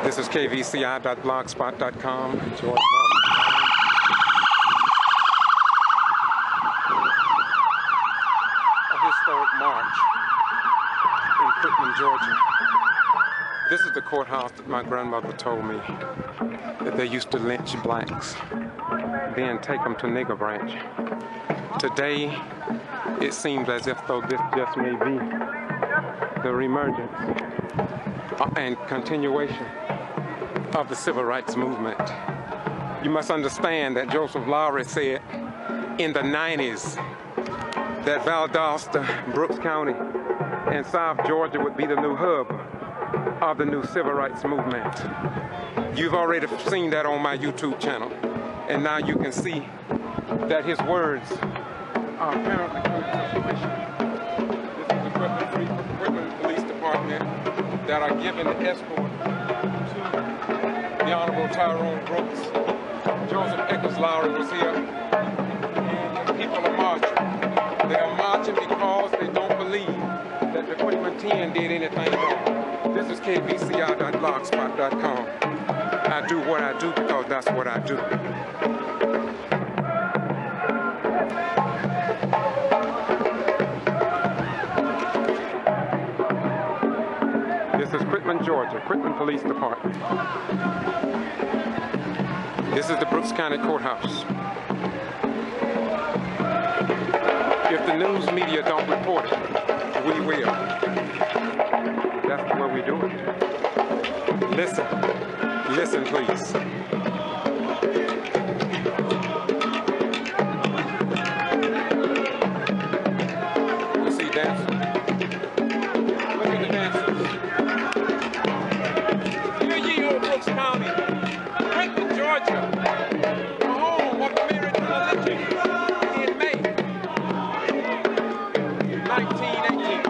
This is kvci.blogspot.com. George a historic march in Quitman, Georgia. This is the courthouse that my grandmother told me that they used to lynch blacks, then take them to nigger branch. Today, it seems as if though this just may be the reemergence and continuation of the civil rights movement. You must understand that Joseph Lowry said in the 90s that Valdosta, Brooks County, and South Georgia would be the new hub of the new civil rights movement. You've already seen that on my YouTube channel, and now you can see that his words are apparently coming to fruition. This is the Quitman Police Department that are giving the escort to the Honorable Tyrone Brooks. Joseph Eccles Lowry was here, and the people are marching. They are marching because they don't believe that the Quitman 10 did anything wrong. This is kvci.blogspot.com. I do what I do because that's what I do. This is Quitman, Georgia, Quitman Police Department. This is the Brooks County Courthouse. If the news media don't report it, we will. That's the way we do it. Listen. Listen, please. You see dancers. Look at the dancers. Hear ye, O Brooks County, Quitman, Georgia, the home of the Mary lynchings in May 1918.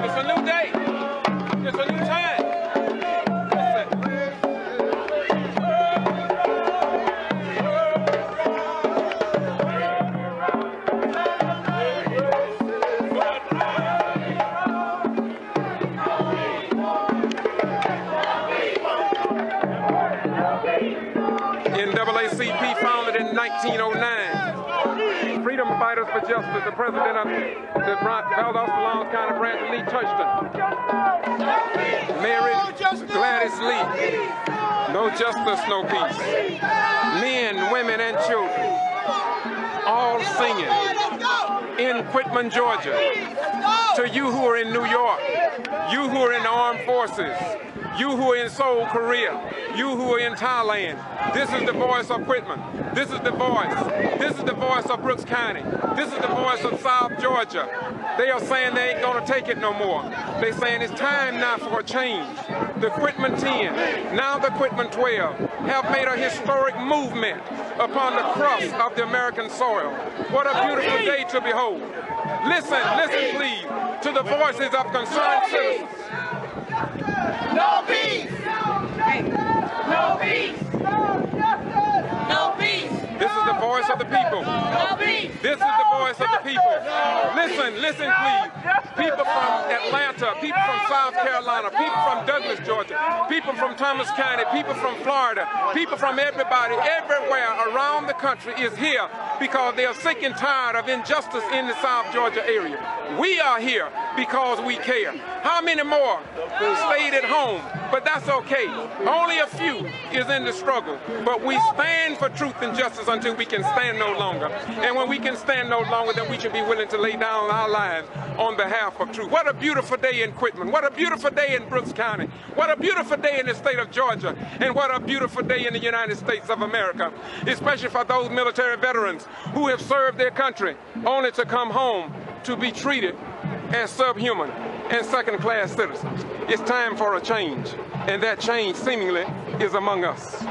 It's a new day. It's a new time. NAACP founded in 1909. Freedom Fighters for Justice, the president of the Valdosta Lowndes County branch, Lee Touchton. Mary Gladys Lee. No justice, no peace. Men, women, and children, all singing in Quitman, Georgia. To you who are in New York, you who are in the armed forces, you who are in Seoul, Korea, you who are in Thailand, this is the voice of Quitman. This is the voice. This is the voice of Brooks County. This is the voice of South Georgia. They are saying they ain't gonna take it no more. They're saying it's time now for a change. The Quitman 10, now the Quitman 12, have made a historic movement upon the crust of the American soil. What a beautiful day to behold. Listen, listen please, to the voices of concerned citizens. No peace! No peace! No peace! This is the voice of the people. No peace! This is the voice of the people. Listen, listen please. People from Atlanta, people from South Carolina, people from Douglas, Georgia, people from Thomas County, people from Florida, people from everybody, everywhere around the country is here because they are sick and tired of injustice in the South Georgia area. We are here because we care. How many more stayed at home? But that's okay. Only a few is in the struggle. But we stand for truth and justice until we can stand no longer. And when we can stand no longer, then we should be willing to lay down our lives on behalf of truth. What a beautiful day in Quitman. What a beautiful day in Brooks County. What a beautiful day in the state of Georgia. And what a beautiful day in the United States of America. Especially for those military veterans who have served their country only to come home to be treated as subhuman and second-class citizens. It's time for a change, and that change seemingly is among us.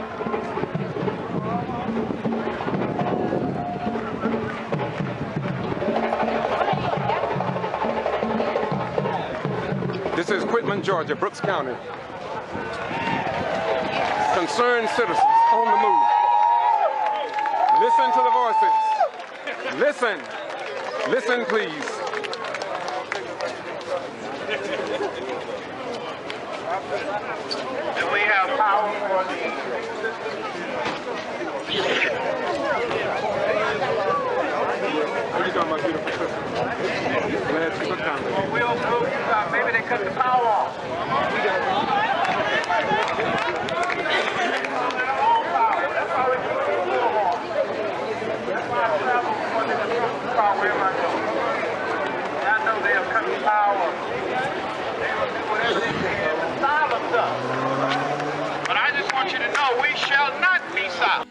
This is Quitman, Georgia, Brooks County. Concerned citizens on the move. Listen to the voices. Listen. Listen, please. And we have power for the What are you talking about, beautiful sister? Glad you took time. maybe they cut the power off. But I just want you to know we shall not be silent.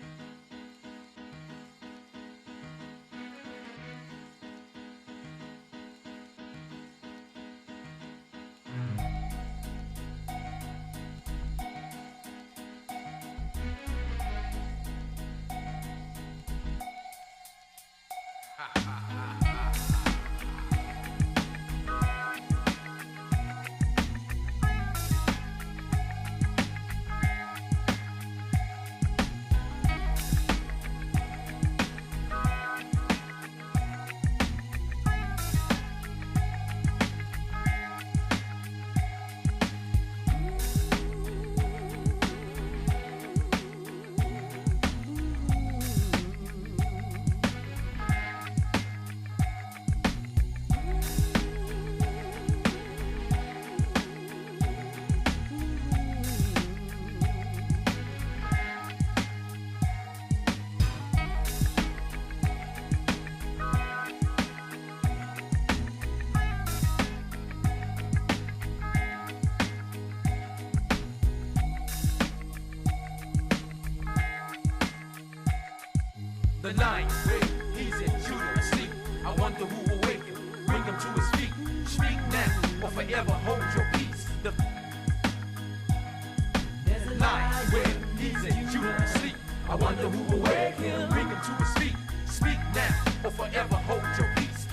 The night where he's in Judah asleep. I wonder who will wake him, bring him to his feet. Speak now or forever hold your peace. There's a night where he's in Judah asleep. I wonder who will wake him, bring him to his feet. Speak now or forever hold your peace.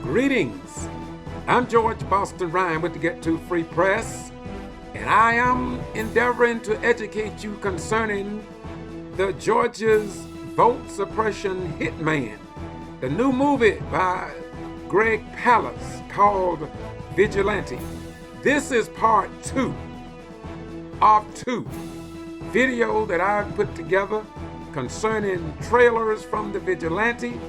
Greetings. I'm George Boston Ryan with the Get To Free Press, and I am endeavoring to educate you concerning the Georgia's vote suppression hitman, the new movie by Greg PALAST called Vigilante. This is part 2 of 2 video that I've put together concerning trailers from the Vigilante,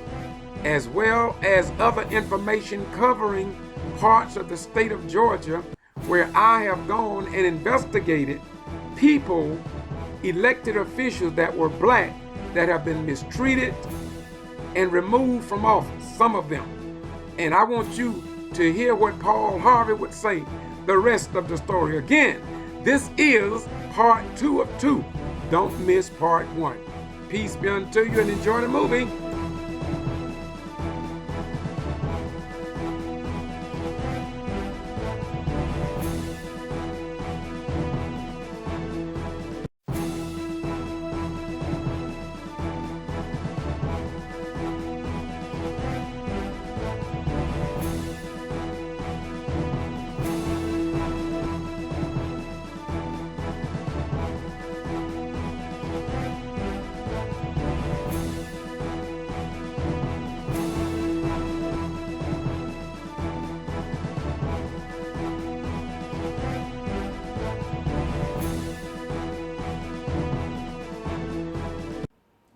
as well as other information covering parts of the state of Georgia where I have gone and investigated people, elected officials that were black that have been mistreated and removed from office, some of them. And I want you to hear what Paul Harvey would say, the rest of the story. Again, this is part 2 of 2. Don't miss part 1. Peace be unto you and enjoy the movie.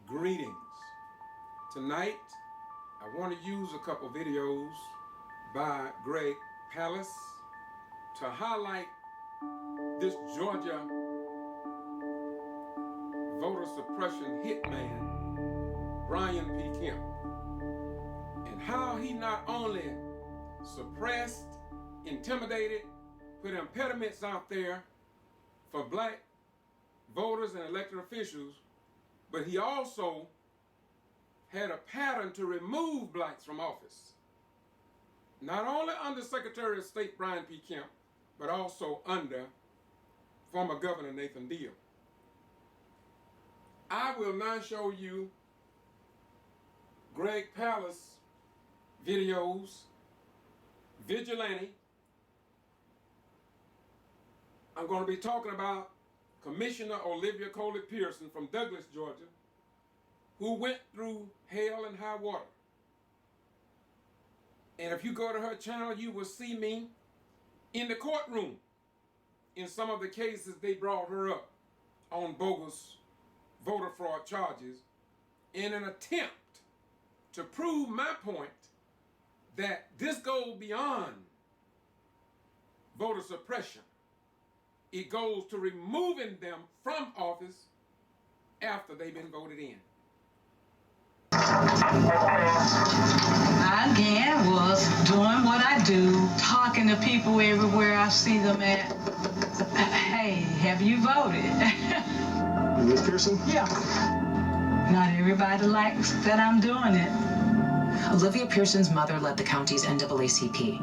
Greetings. Tonight, I want to use a couple videos by Greg PALAST to highlight this Georgia voter suppression hitman, Brian P. Kemp, and how he not only suppressed, intimidated, put impediments out there for black voters and elected officials, but he also had a pattern to remove blacks from office. Not only under Secretary of State Brian P. Kemp, but also under former Governor Nathan Deal. I will now show you Greg Palast videos, Vigilante. I'm going to be talking about Commissioner Olivia Coley Pearson from Douglas, Georgia, who went through hell and high water. And if you go to her channel, you will see me in the courtroom in some of the cases they brought her up on bogus voter fraud charges in an attempt to prove my point that this goes beyond voter suppression. It goes to removing them from office after they've been voted in. I again was doing what I do, talking to people everywhere I see them at. Hey, have you voted? Ms. Pearson? Yeah. Not everybody likes that I'm doing it. Olivia Pearson's mother led the county's NAACP.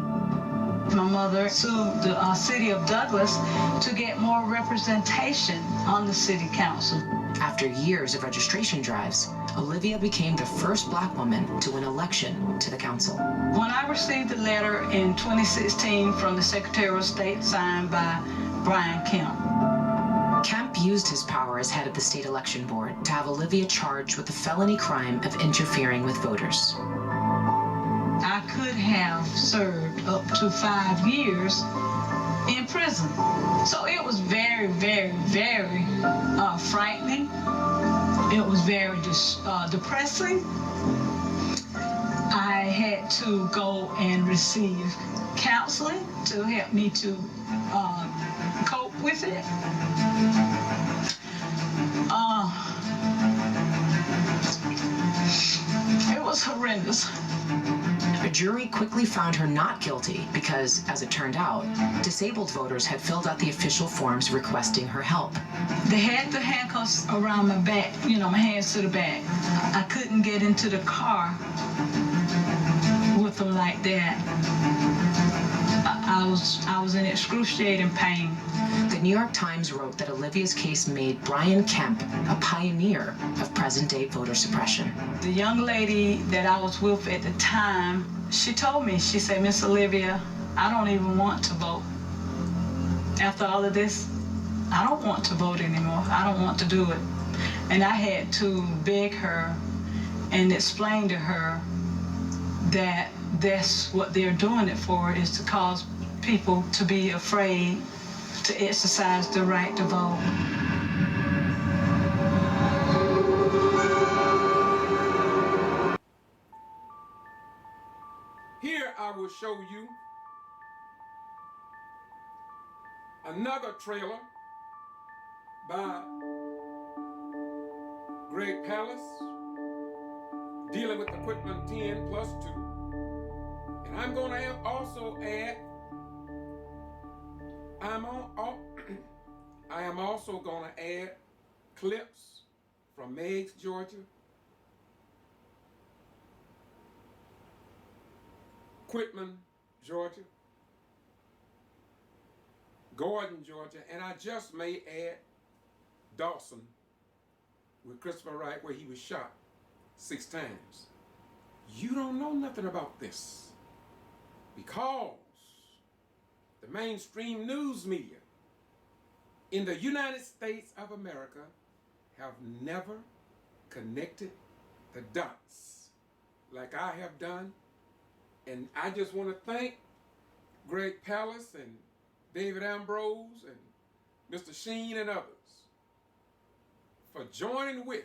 My mother sued the city of Douglas to get more representation on the city council. After years of registration drives, Olivia became the first black woman to win election to the council. When I received a letter in 2016 from the Secretary of State signed by Kemp. Kemp used his power as head of the state election board to have Olivia charged with the felony crime of interfering with voters. I could have served up to 5 years in prison. So it was very, very, very frightening. It was very depressing. I had to go and receive counseling to help me to cope with it. It was horrendous. A jury quickly found her not guilty because, as it turned out, disabled voters had filled out the official forms requesting her help. They had the handcuffs around my back, my hands to the back. I couldn't get into the car with them like that. I was in excruciating pain. The New York Times wrote that Olivia's case made Brian Kemp a pioneer of present-day voter suppression. The young lady that I was with at the time, she told me, she said, "Miss Olivia, I don't even want to vote. After all of this, I don't want to vote anymore. I don't want to do it." And I had to beg her and explain to her that that's what they're doing it for, is to cause people to be afraid to exercise the right to vote. Here I will show you another trailer by Greg Palast dealing with equipment 10+2. And I'm going to also add, I am also going to add clips from Meigs, Georgia, Quitman, Georgia, Gordon, Georgia, and I just may add Dawson with Christopher Wright, where he was shot 6 times. You don't know nothing about this because the mainstream news media in the United States of America have never connected the dots like I have done. And I just want to thank Greg Palast and David Ambrose and Mr. Sheen and others for joining with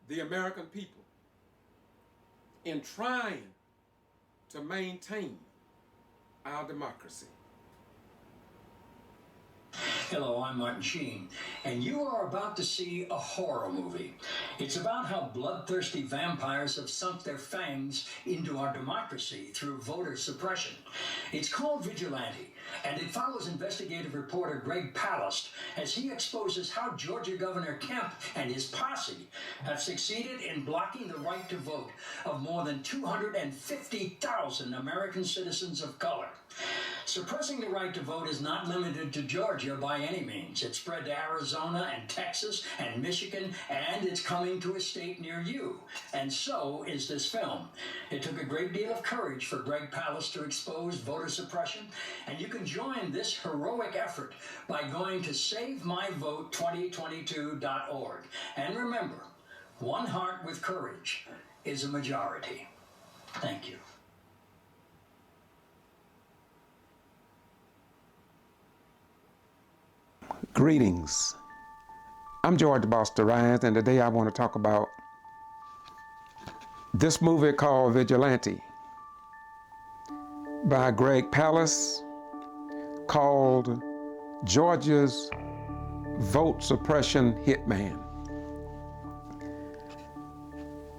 the American people in trying to maintain our democracy. Hello, I'm Martin Sheen, and you are about to see a horror movie. It's about how bloodthirsty vampires have sunk their fangs into our democracy through voter suppression. It's called Vigilante, and it follows investigative reporter Greg PALAST as he exposes how Georgia Governor Kemp and his posse have succeeded in blocking the right to vote of more than 250,000 American citizens of color. Suppressing the right to vote is not limited to Georgia by any means. It's spread to Arizona and Texas and Michigan, and it's coming to a state near you. And so is this film. It took a great deal of courage for Greg Palast to expose voter suppression, and you can join this heroic effort by going to SaveMyVote2022.org. And remember, one heart with courage is a majority. Thank you. Greetings. I'm George Buster Ryan, and today I want to talk about this movie called Vigilante by Greg Palast, called Georgia's Vote Suppression Hitman.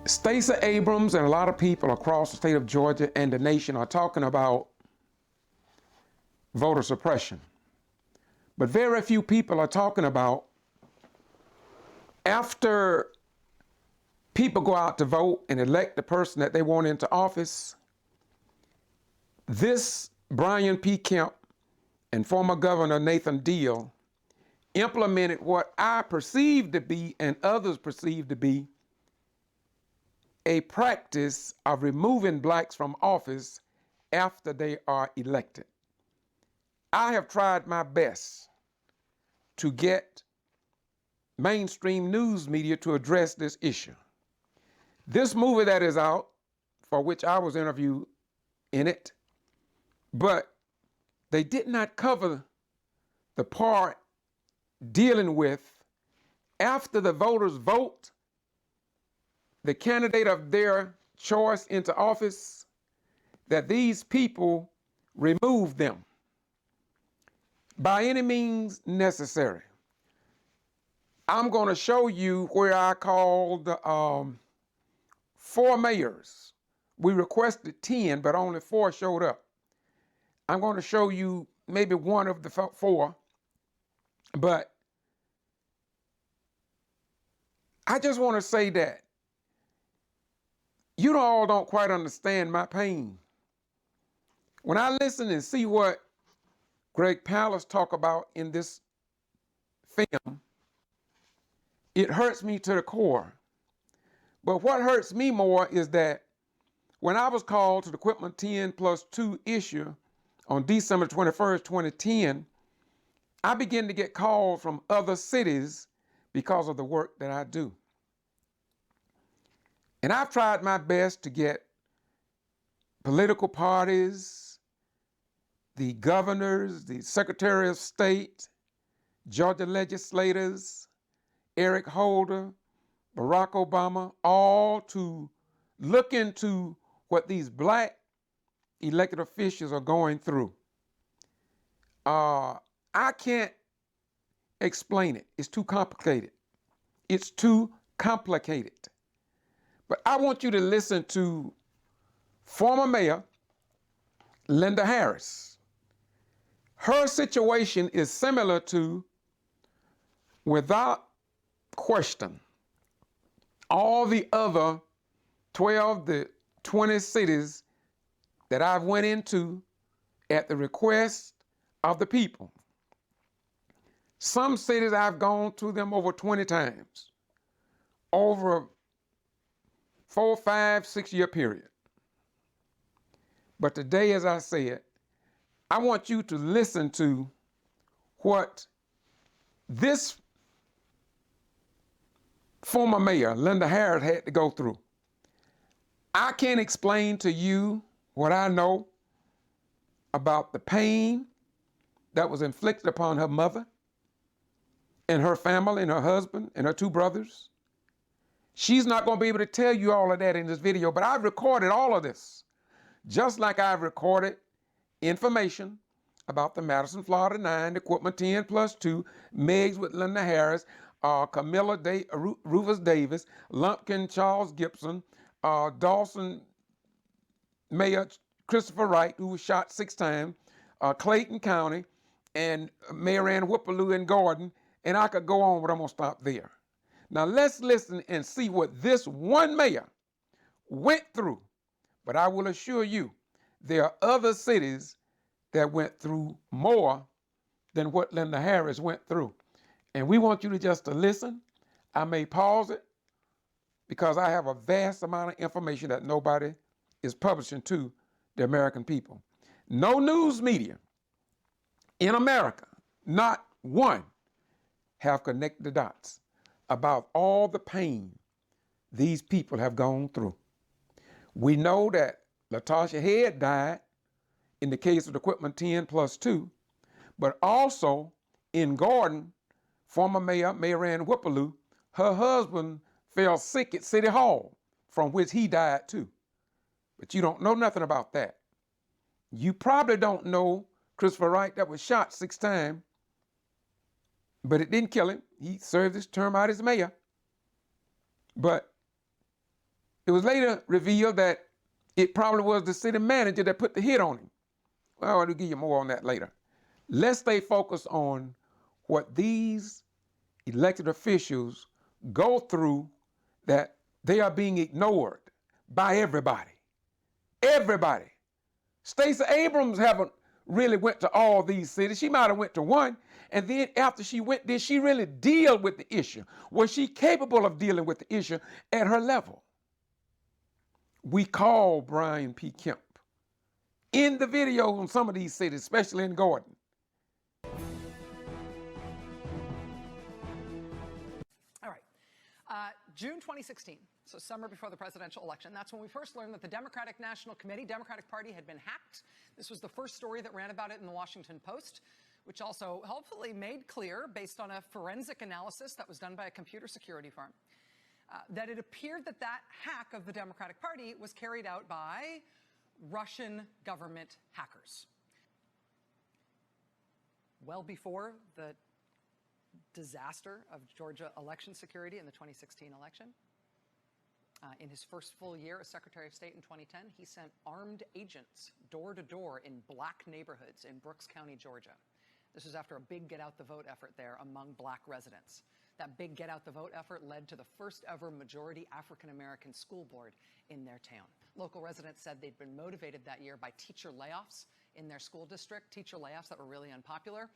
Stacey Abrams and a lot of people across the state of Georgia and the nation are talking about voter suppression. But very few people are talking about after people go out to vote and elect the person that they want into office, this Brian P. Kemp and former Governor Nathan Deal implemented what I perceive to be and others perceive to be a practice of removing blacks from office after they are elected. I have tried my best to get mainstream news media to address this issue. This movie that is out, for which I was interviewed in it, but they did not cover the part dealing with after the voters vote the candidate of their choice into office, that these people remove them by any means necessary. I'm going to show you where I called 4 mayors. We requested 10, but only 4 showed up. I'm going to show you maybe one of the 4, but I just want to say that you all don't quite understand my pain. When I listen and see what Greg Palast talk about in this film, it hurts me to the core. But what hurts me more is that when I was called to the Equipment 10+2 issue on December 21st, 2010, I began to get calls from other cities because of the work that I do. And I've tried my best to get political parties, the governors, the Secretary of State, Georgia legislators, Eric Holder, Barack Obama, all to look into what these black elected officials are going through. I can't explain it. It's too complicated. It's too complicated. But I want you to listen to former Mayor Linda Harris. Her situation is similar to, without question, all the other 12 to 20 cities that I've went into at the request of the people. Some cities I've gone to them over 20 times, over a 4, 5, 6 year period. But today, as I said, I want you to listen to what this former mayor, Linda Harris, had to go through. I can't explain to you what I know about the pain that was inflicted upon her mother and her family and her husband and her 2 brothers. She's not going to be able to tell you all of that in this video, but I've recorded all of this, just like I've recorded information about the Madison, Florida 9, Equipment 10+2, Meigs with Linda Harris, Rufus Davis, Lumpkin Charles Gibson, Dawson Mayor Christopher Wright, who was shot 6 times, Clayton County, and Mayor Ann Whippaloo in Gordon, and I could go on, but I'm gonna stop there. Now let's listen and see what this one mayor went through. But I will assure you, there are other cities that went through more than what Linda Harris went through. And we want you to just to listen. I may pause it because I have a vast amount of information that nobody is publishing to the American people. No news media in America, not one, have connected the dots about all the pain these people have gone through. We know that Latasha Head died in the case of the Equipment 10+2, but also in Gordon, former Mayor Ann Whippaloo, her husband fell sick at City Hall, from which he died too. But you don't know nothing about that. You probably don't know Christopher Wright that was shot 6 times, but it didn't kill him. He served his term out as mayor. But it was later revealed that it probably was the city manager that put the hit on him. Well, I'll give you more on that later. Let's stay focused on what these elected officials go through, that they are being ignored by everybody. Everybody. Stacey Abrams haven't really went to all these cities. She might have went to one, and then after she went, did she really deal with the issue? Was she capable of dealing with the issue at her level? We call Brian P. Kemp in the video on some of these cities, especially in Gordon. All right. June 2016, so summer before the presidential election, that's when we first learned that the Democratic National Committee, Democratic Party, had been hacked. This was the first story that ran about it in the Washington Post, which also helpfully made clear, based on a forensic analysis that was done by a computer security firm, that it appeared that that hack of the Democratic Party was carried out by Russian government hackers. Well before the disaster of Georgia election security in the 2016 election. In his first full year as Secretary of State in 2010, he sent armed agents door to door in black neighborhoods in Brooks County, Georgia. This was after a big get out the vote effort there among black residents. That big get out the vote effort led to the first ever majority African-American school board in their town. Local residents said they'd been motivated that year by teacher layoffs in their school district, teacher layoffs that were really unpopular.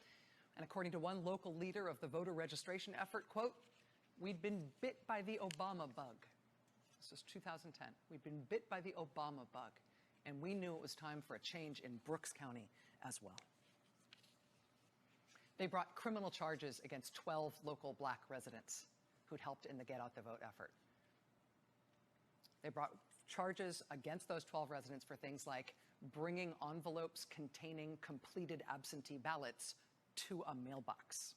And according to one local leader of the voter registration effort, quote, "We'd been bit by the Obama bug." This was 2010. "We'd been bit by the Obama bug, and we knew it was time for a change in Brooks County as well." They brought criminal charges against 12 local black residents who'd helped in the Get Out the Vote effort. They brought charges against those 12 residents for things like bringing envelopes containing completed absentee ballots to a mailbox.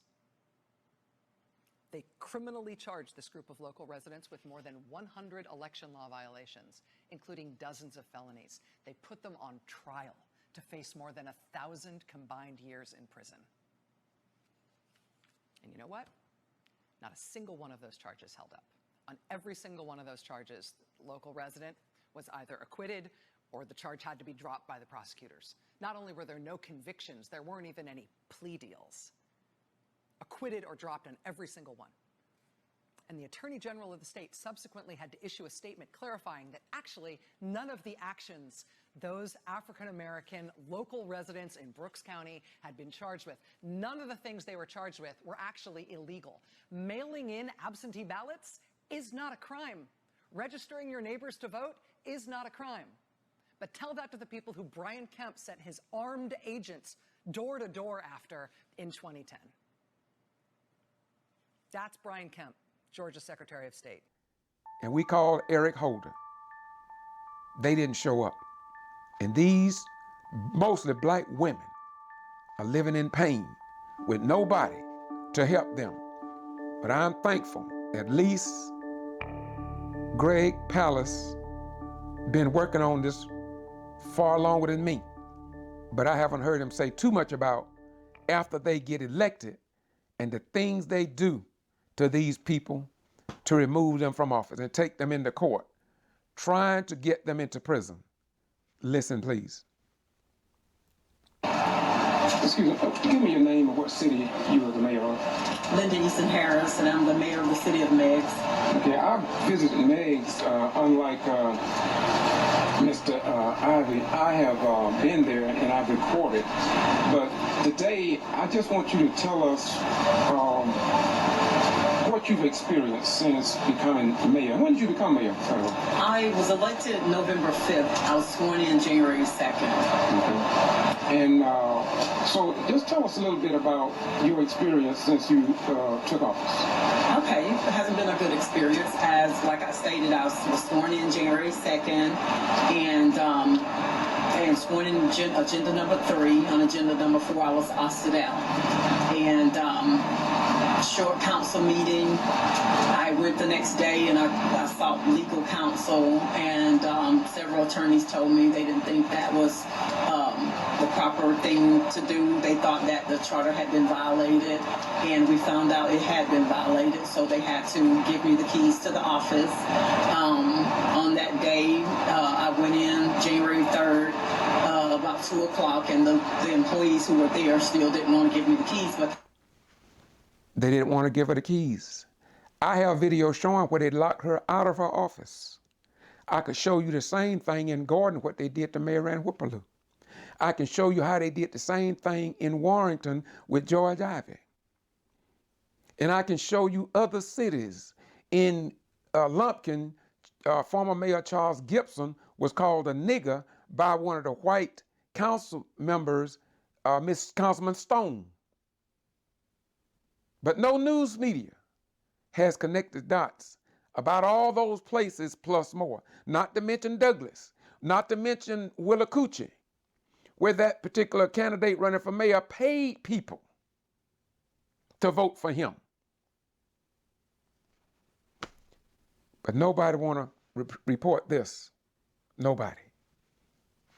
They criminally charged this group of local residents with more than 100 election law violations, including dozens of felonies. They put them on trial to face more than 1,000 combined years in prison. And you know what? Not a single one of those charges held up. On every single one of those charges, the local resident was either acquitted or the charge had to be dropped by the prosecutors. Not only were there no convictions, there weren't even any plea deals. Acquitted or dropped on every single one. And the Attorney General of the state subsequently had to issue a statement clarifying that actually none of the actions those African-American local residents in Brooks County had been charged with, none of the things they were charged with were actually illegal. Mailing in absentee ballots is not a crime. Registering your neighbors to vote is not a crime. But tell that to the people who Brian Kemp sent his armed agents door to door after in 2010. That's Brian Kemp, Georgia Secretary of State. And we called Eric Holder. They didn't show up. And these mostly black women are living in pain with nobody to help them. But I'm thankful at least Greg Palast been working on this far longer than me. But I haven't heard him say too much about after they get elected and the things they do to these people to remove them from office and take them into court, trying to get them into prison. Listen, please. Excuse me, give me your name and what city you are the mayor of. Linda Easton Harris, and I'm the mayor of the city of Meigs. Okay, I visited Meigs, unlike Mr. Ivy. I have been there and I've recorded. But today, I just want you to tell us what you've experienced since becoming mayor. When did you become mayor? I was elected November 5th. I was sworn in January 2nd. Okay. And so just tell us a little bit about your experience since you took office. Okay, it hasn't been a good experience. As, like I stated, I was sworn in January 2nd, and sworn in agenda number 3. On agenda number 4, I was ousted out. And short council meeting, I went the next day and I sought legal counsel, and several attorneys told me they didn't think that was the proper thing to do. They thought that the charter had been violated, and we found out it had been violated, so they had to give me the keys to the office. On that day, I went in January 3rd, about 2 o'clock, and the employees who were there still didn't want to give me the keys, but they didn't want to give her the keys. I have video showing where they locked her out of her office. I could show you the same thing in Gordon, what they did to Mayor Ann Whipperloo. I can show you how they did the same thing in Warrington with George Ivy. And I can show you other cities. In Lumpkin, former Mayor Charles Gibson was called a nigger by one of the white council members, Miss Councilman Stone. But no news media has connected dots about all those places plus more. Not to mention Douglas, not to mention Willacoochee, where that particular candidate running for mayor paid people to vote for him. But nobody want to report this. Nobody.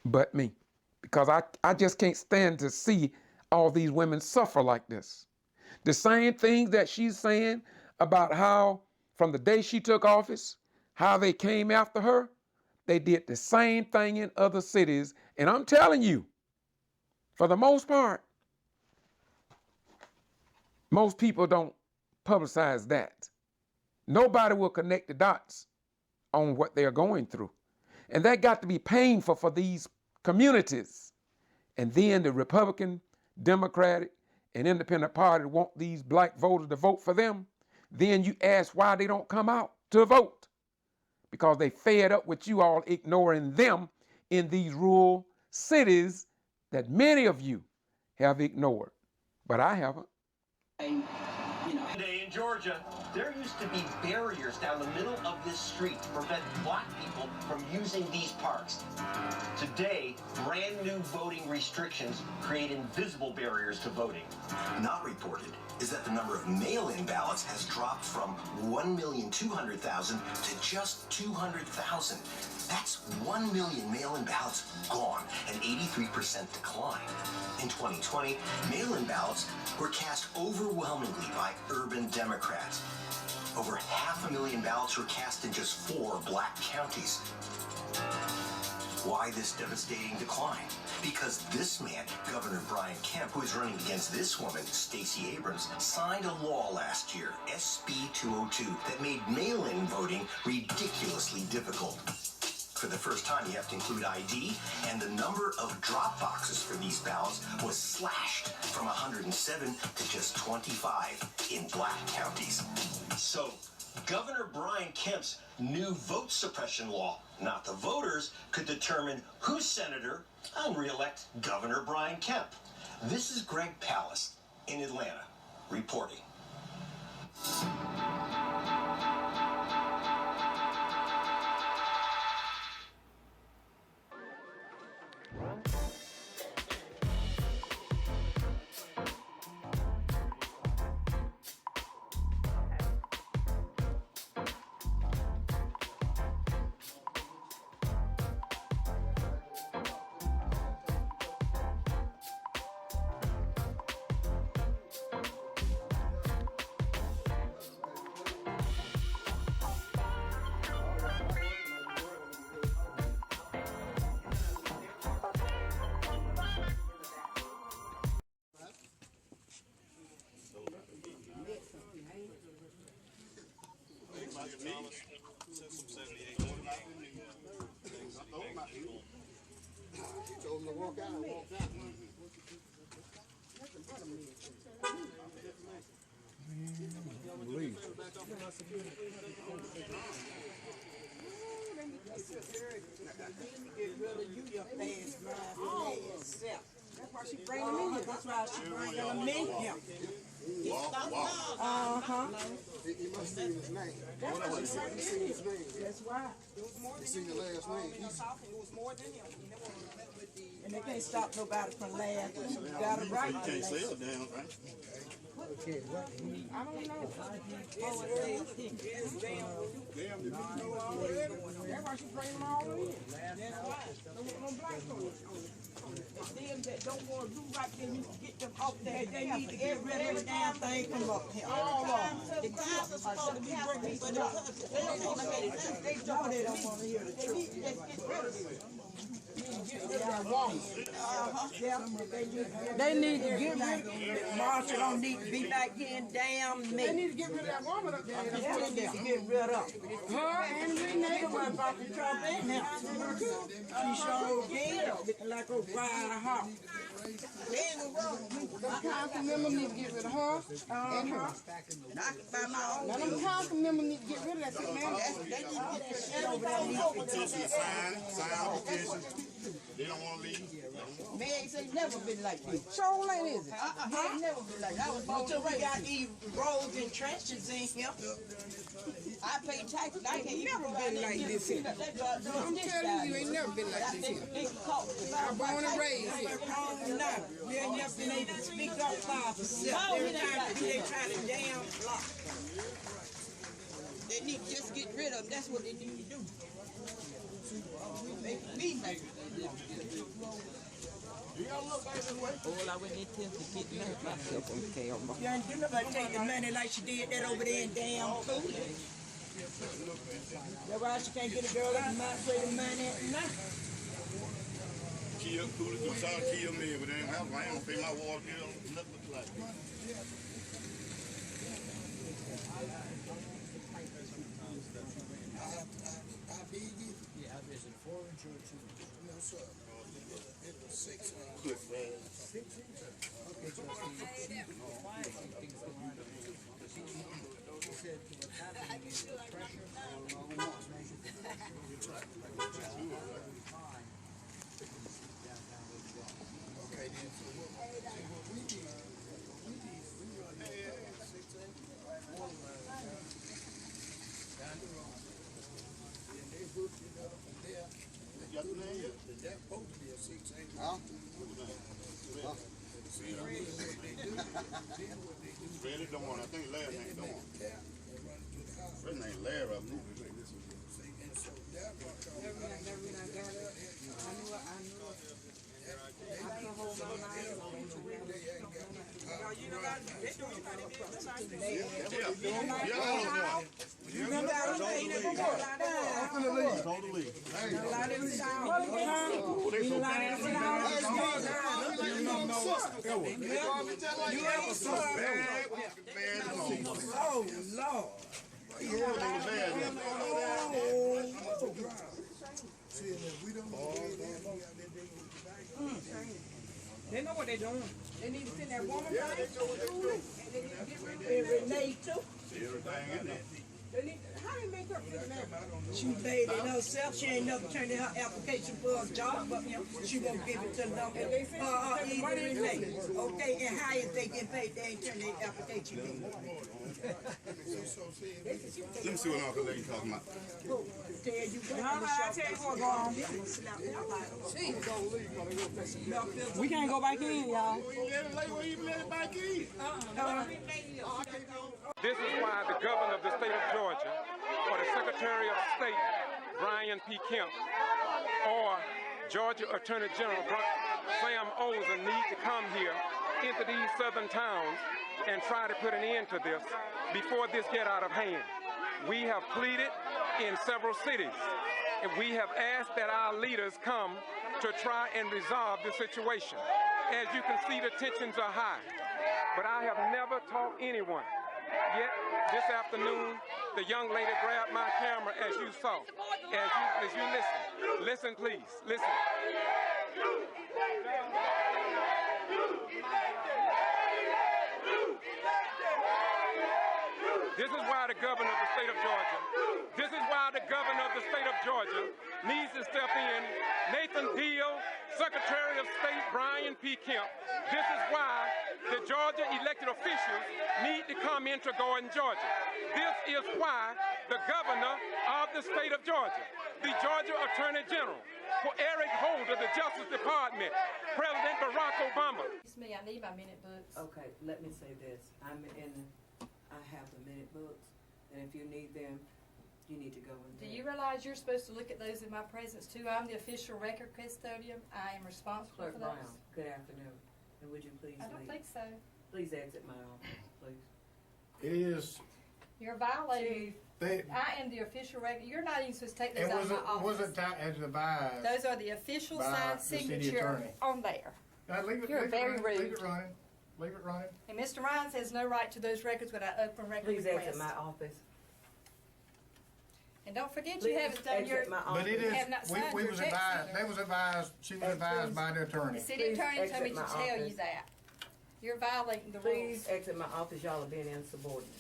But me. Because I just can't stand to see all these women suffer like this. The same things that she's saying about how from the day she took office, how they came after her, they did the same thing in other cities. And I'm telling you, for the most part, most people don't publicize that. Nobody will connect the dots on what they're going through. And that got to be painful for these communities. And then the Republican, Democratic, and Independent Party want these black voters to vote for them. Then you ask why they don't come out to vote. Because they fed up with you all ignoring them in these rural cities that many of you have ignored. But I haven't. Today in Georgia, there used to be barriers down the middle of this street to prevent black people from using these parks. Today, brand new voting restrictions create invisible barriers to voting. Not reported is that the number of mail-in ballots has dropped from 1,200,000 to just 200,000. That's 1 million mail-in ballots gone, an 83% decline. In 2020, mail-in ballots were cast overwhelmingly by urban Democrats. Over 500,000 ballots were cast in just 4 black counties. Why this devastating decline? Because this man, Governor Brian Kemp, who is running against this woman, Stacey Abrams, signed a law last year, SB 202, that made mail-in voting ridiculously difficult. For the first time, you have to include ID, and the number of drop boxes for these ballots was slashed from 107 to just 25 in black counties. So, Governor Brian Kemp's new vote suppression law, not the voters, could determine who's senator and re-elect Governor Brian Kemp. This is Greg PALAST in Atlanta, reporting. told him to walk out. I walked out. That's why she bringing them in here. That's why she bringing them in here. He must have seen his name. That's why she bringing them in here. That's why. He seen the last name. It was more than him. And they can't stop nobody from laughing. You got it right. You can't sell down, right? I don't know. That's why she bringing them all in. That's why. No black folks. Them that don't want to do right, then you can get them up there. They need to get rid of every damn thing from up here. All of them. The cops are supposed to be bringing stuff. They don't want to hear the truth. They don't want to hear the truth. Let's get rid of them. They need to get rid of them. Marshall don't need to be back here in damn me. They need to get rid of that woman up there. They need to get rid of her and Renee. Were about to drop in there. She sure did. Looking like a fried hawk. The council member need to get rid of her and her. Now them council members need to get rid of that shit, man. They need to get that shit over there. Petition, sign petition. They don't want to leave. Meigs ain't never been like this. So ain't is it? He ain't never been like that. I was until we got these roads and trenches in here. I pay taxes. I ain't never been like this here. I'm telling you, ain't never been like this here. I'm born and raised here. We ain't never been able to speak up for ourselves. Every time they try to damn block. They need to just get rid of them. That's what they need to do. Me make it. All I would need to get myself on camera. You ain't do nobody take the money like she did that over there in damn food. That's why she can't get a girl that might pay the money and nothing. Kill, cool, do try to kill me, but they don't have, I ain't gonna pay my water bill, nothing like that. How big is it? Yeah, I visit 4 inch or 2 inch. No, sir. It was 6 inch. 6 inch? Okay, so said what's happening is the pressure on the walls measured okay, then so what we did, we run 6 inch, 1 line down the road. And they hooked it up from there. That supposed to be a 6 inch. See what they do? Then what they do? Ready, don't want. I think last name don't want. First name Larry. And so that one. I got up. I knew it. I can hold my mind. You know that they do you know you remember I ain't never more. I'm gonna leave. Totally. You ever saw bad? Oh Lord. They know what they're doing. They need to send that woman back. And they need to get rid of Renee too. Everything in there. How do you make her feel that? She made it herself. She ain't never turned in her application for a job, but she won't give it to them. Okay, and how is they get paid? They ain't turned their application in. Let me see what Uncle Lady talking about. Tell you what. I tell you what's we can't go back in, y'all. This is why the governor of the state of Georgia, or the Secretary of State, Brian P. Kemp, or Georgia Attorney General Sam Olsen need to come here into these southern towns and try to put an end to this before this get out of hand. We have pleaded in several cities, and we have asked that our leaders come to try and resolve the situation. As you can see, the tensions are high, but I have never taught anyone. Yet, this afternoon, the young lady grabbed my camera, as you saw. As you listen. Listen, please. Listen. This is why the governor of the state of Georgia, this is why the governor of the state of Georgia needs to step in. Nathan Deal, Secretary of State Brian P. Kemp. This is why the Georgia elected officials need to come into Gordon, Georgia. This is why the governor of the state of Georgia, the Georgia Attorney General, for Eric Holder, the Justice Department, President Barack Obama. It's me, I need my minute books. Okay, let me say this. I have the minute books, and if you need them, you need to go in Do there. you realize you're supposed to look at those in my presence too? I'm the official record custodian. I am responsible Clerk for those. Brown, good afternoon. And would you please I don't leave? think so. Please exit my office, please. It is. You're violating. They, I am the official record. You're not even supposed to take those it out of my office. wasn't as advised. Those are the official by signed the city signature attorney. on there. Leave it, You're leave very it running, rude. Leave it running. Leave it running. And Mr. Ryan has no right to those records without open record Please request. exit my office. And don't forget Please you haven't done your. exit my office. But it You have not is. signed We your was checks advised. either. They was advised. She was advised by the attorney. The city Please attorney told me exit to my tell you office. that. You're violating the Please rules. exit my office. Y'all are being insubordinate.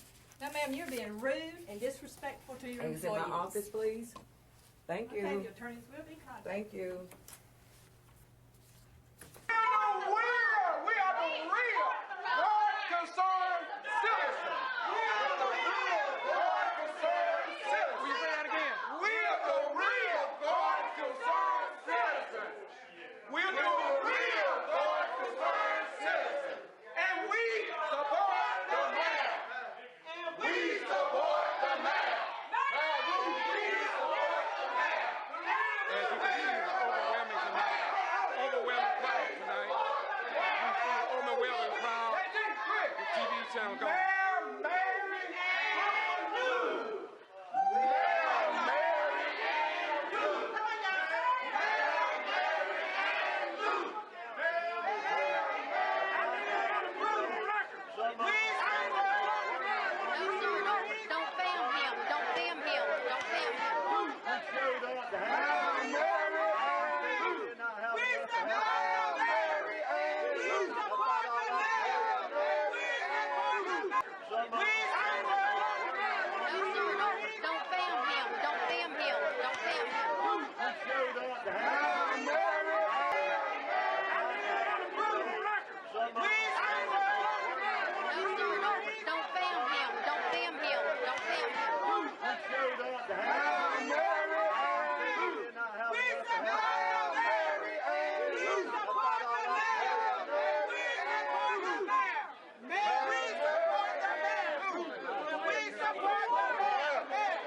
No, ma'am, you're being rude and disrespectful to your Exit employees. my office, please. Thank you. Okay, the attorneys will be contacted. Thank you. We are the real God-concerned citizens. We are the real God-concerned citizens. Will you say that again? We are the real God-concerned citizens. We are the real God-concerned citizens. And we support the man. We support the man. Now, we support the man. As you can see, it's overwhelming tonight. Overwhelming crowd tonight. You see an overwhelming crowd. The TV channel going. Mayor Mary and you. Mayor Mary and you. Don't film him. Don't film him. Don't film him. Don't film him. Don't film him. Don't film him. Don't film him. Don't film him. Don't film him.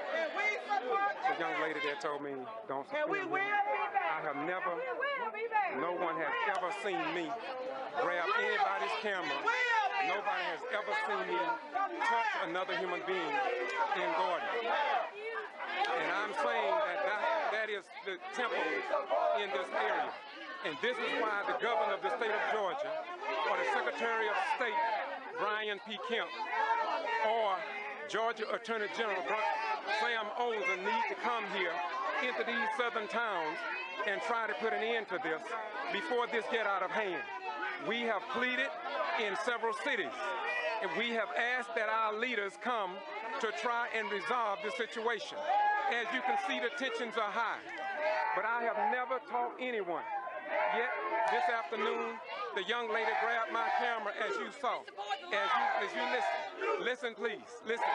The young lady there told me, don't film me. I have never, no one has ever seen me grab anybody's camera. Nobody has ever seen me touch another human being in Gordon. And I'm saying that is the temple in this area. And this is why the governor of the state of Georgia, or the Secretary of State, Brian P. Kemp, or Georgia Attorney General Sam Olsen need to come here into these southern towns and try to put an end to this before this get out of hand. We have pleaded in several cities, and we have asked that our leaders come to try and resolve the situation. As you can see, the tensions are high, but I have never taught anyone. Yet this afternoon, the young lady grabbed my camera, as you saw, as you listen. Listen, please, listen.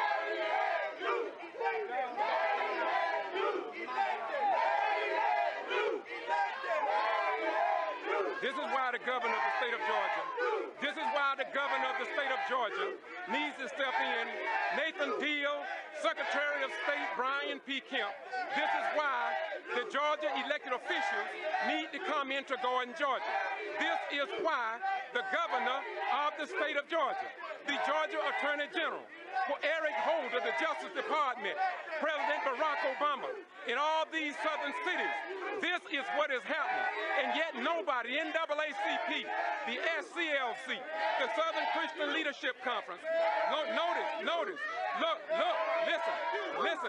This is why the governor of the state of Georgia, this is why the governor of the state of Georgia needs to step in. Nathan Deal, Secretary of State Brian P. Kemp. This is why the Georgia elected officials need to come into Gordon, Georgia. This is why the governor of the state of Georgia, the Georgia Attorney General, for Eric Holder, the Justice Department, President Barack Obama, in all these southern cities. This is what is happening. And yet nobody, NAACP, the SCLC, the Southern Christian Leadership Conference, notice, look, listen.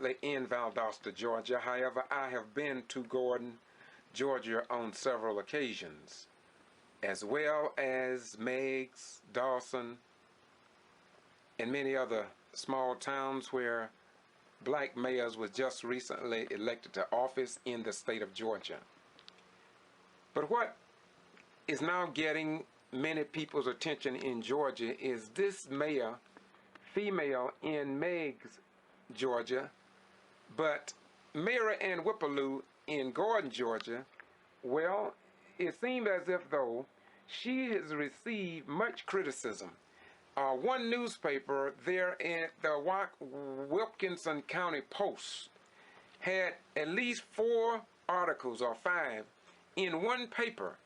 currently in Valdosta, Georgia. However, I have been to Gordon, Georgia on several occasions, as well as Meigs, Dawson, and many other small towns where black mayors was just recently elected to office in the state of Georgia. But what is now getting many people's attention in Georgia is this mayor, female in Meigs, Georgia, but Mayor Ann Whippaloo in Gordon, Georgia, well, it seems as if though she has received much criticism. One newspaper there at the Wilkinson County Post had at least 4 articles or 5 in one paper.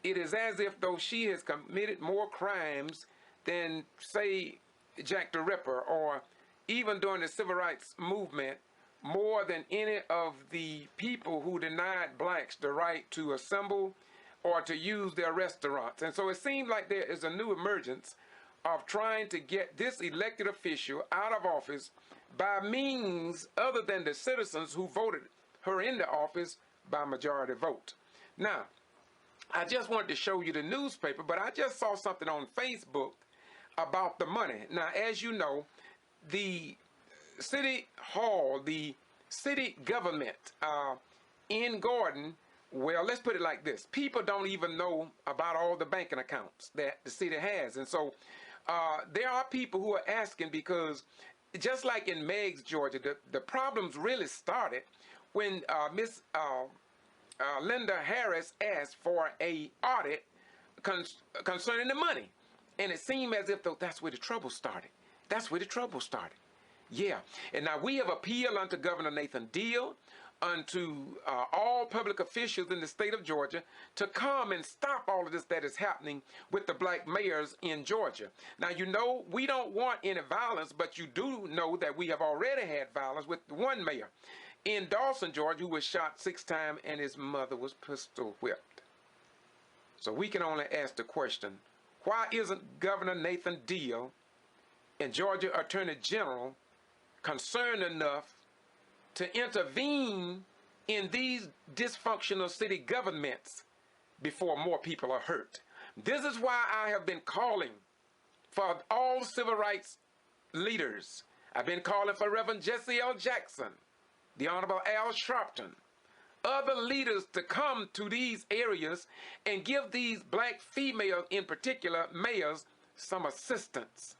It is as if though she has committed more crimes than, say, Jack the Ripper, or even during the civil rights movement, more than any of the people who denied blacks the right to assemble or to use their restaurants. And so it seems like there is a new emergence of trying to get this elected official out of office by means other than the citizens who voted her into office by majority vote. Now, I just wanted to show you the newspaper, but I just saw something on Facebook about the money. Now, as you know, the city hall, the city government in Gordon, well, let's put it like this. People don't even know about all the banking accounts that the city has. And so there are people who are asking, because just like in Meigs, Georgia, the problems really started when Miss Linda Harris asked for a audit concerning the money. And it seemed as if though that's where the trouble started. That's where the trouble started. Yeah. And now we have appealed unto Governor Nathan Deal, unto all public officials in the state of Georgia to come and stop all of this that is happening with the black mayors in Georgia. Now, you know, we don't want any violence, but you do know that we have already had violence with one mayor in Dawson, Georgia, who was shot 6 times and his mother was pistol whipped. So we can only ask the question, why isn't Governor Nathan Deal and Georgia Attorney General concerned enough to intervene in these dysfunctional city governments before more people are hurt? This is why I have been calling for all civil rights leaders. I've been calling for Reverend Jesse L. Jackson, the Honorable Al Sharpton, other leaders to come to these areas and give these black females, in particular mayors, some assistance.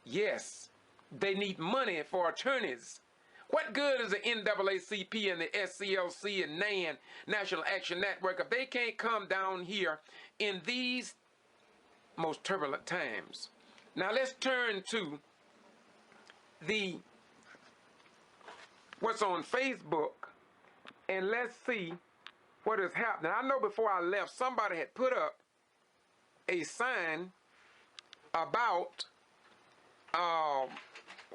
Yes, they need money for attorneys. What good is the NAACP and the SCLC and NAN, National Action Network, if they can't come down here in these most turbulent times? Now let's turn to what's on Facebook, and let's see what is happening. I know before I left, somebody had put up a sign about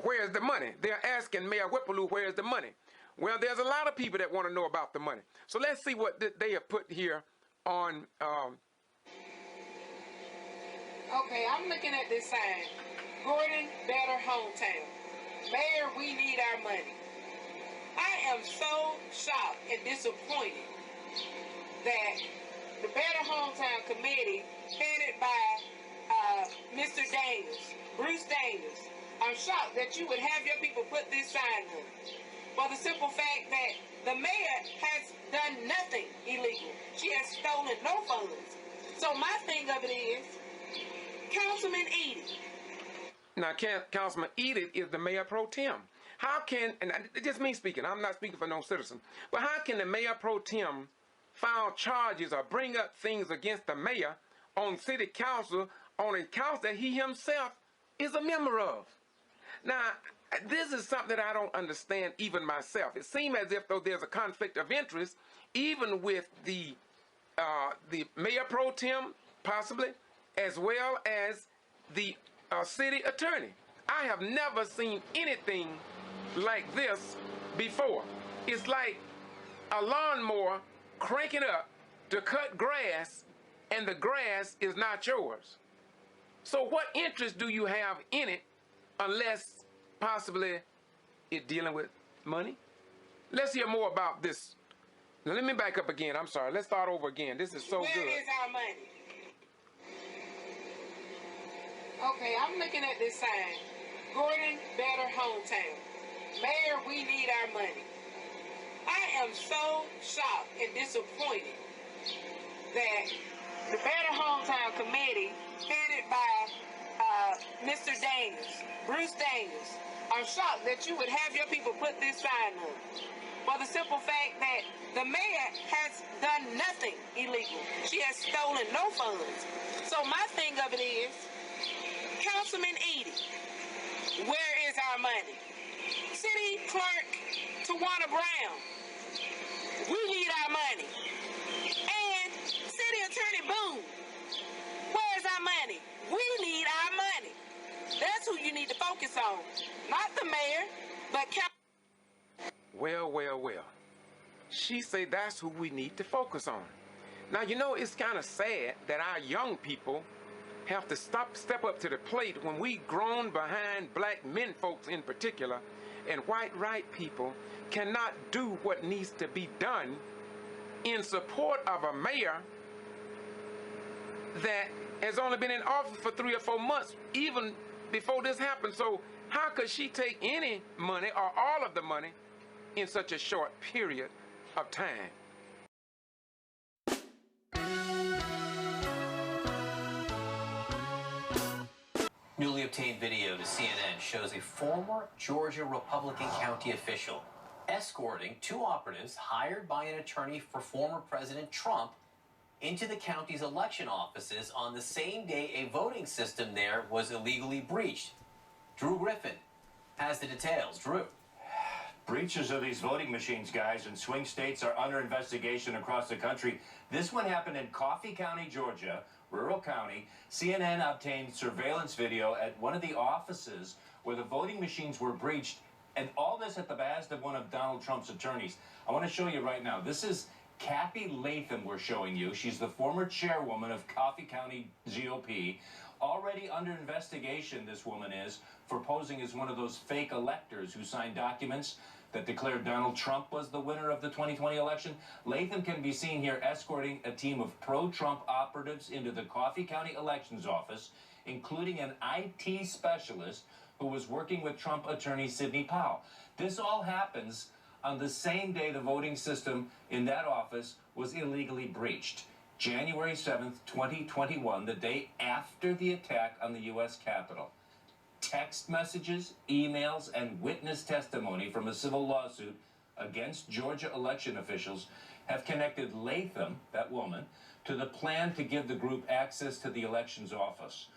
where's the money? They're asking Mayor Whippaloo, where's the money? Well, there's a lot of people that want to know about the money. So let's see what they have put here on. Okay, I'm looking at this sign. Gordon, better hometown. Mayor, we need our money. I am so shocked and disappointed that the Better Hometown Committee, headed by Mr. Daniels, Bruce Daniels, I'm shocked that you would have your people put this sign up for the simple fact that the mayor has done nothing illegal. She has stolen no funds. So my thing of it is, Councilman Edie. Now, Councilman Edie is the mayor pro tem. How can, and it's just me speaking, I'm not speaking for no citizen, but how can the mayor pro tem file charges or bring up things against the mayor on city council, on a council that he himself is a member of? Now, this is something that I don't understand even myself. It seems as if though there's a conflict of interest even with the mayor pro tem, possibly, as well as the city attorney. I have never seen anything like this before. It's like a lawnmower cranking up to cut grass, and the grass is not yours. So what interest do you have in it unless possibly it's dealing with money? Let's hear more about this. Now, let me back up again. I'm sorry. Let's start over again. This is so good. Where is our money? Okay, I'm looking at this sign. Gordon, better hometown. Mayor, we need our money. I am so shocked and disappointed that the Better Hometown Committee, headed by Mr. Daniels, Bruce Daniels, are shocked that you would have your people put this sign up. For the simple fact that the mayor has done nothing illegal. She has stolen no funds. So my thing of it is, Councilman Edie, where is our money? City Clerk Tawana Brown, we need our money. And City Attorney Boone, where's our money? We need our money. That's who you need to focus on. Not the mayor, but Well, well, well. She say that's who we need to focus on. Now, you know, it's kind of sad that our young people have to step up to the plate when we grown behind black men folks in particular, and white right people cannot do what needs to be done in support of a mayor that has only been in office for 3 or 4 months, even before this happened. So how could she take any money or all of the money in such a short period of time? Newly obtained video to CNN shows a former Georgia Republican county official escorting 2 operatives hired by an attorney for former President Trump into the county's election offices on the same day a voting system there was illegally breached. Drew Griffin has the details. Drew. Breaches of these voting machines, guys, in swing states are under investigation across the country. This one happened in Coffee County, Georgia, rural county. CNN obtained surveillance video at one of the offices where the voting machines were breached, and all this at the behest of one of Donald Trump's attorneys. I want to show you right now. This is Kathy Latham we're showing you. She's the former chairwoman of Coffee County GOP. Already under investigation, this woman is, for posing as one of those fake electors who signed documents that declared Donald Trump was the winner of the 2020 election. Latham can be seen here escorting a team of pro-Trump operatives into the Coffee County Elections Office, including an IT specialist who was working with Trump attorney Sidney Powell. This all happens on the same day the voting system in that office was illegally breached. January 7th, 2021, the day after the attack on the U.S. Capitol. Text messages, emails, and witness testimony from a civil lawsuit against Georgia election officials have connected Latham, that woman, to the plan to give the group access to the elections office.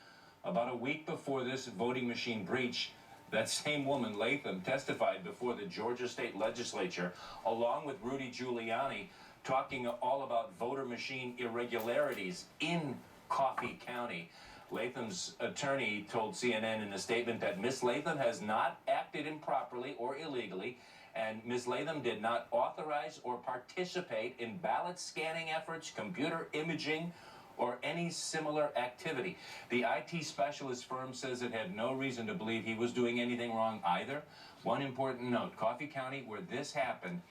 About a week before this voting machine breach, that same woman, Latham, testified before the Georgia State Legislature, along with Rudy Giuliani, talking all about voter machine irregularities in Coffee County. Latham's attorney told CNN in a statement that Ms. Latham has not acted improperly or illegally, and Ms. Latham did not authorize or participate in ballot scanning efforts, computer imaging, or any similar activity. The IT specialist firm says it had no reason to believe he was doing anything wrong either. One important note, Coffee County, where this happened,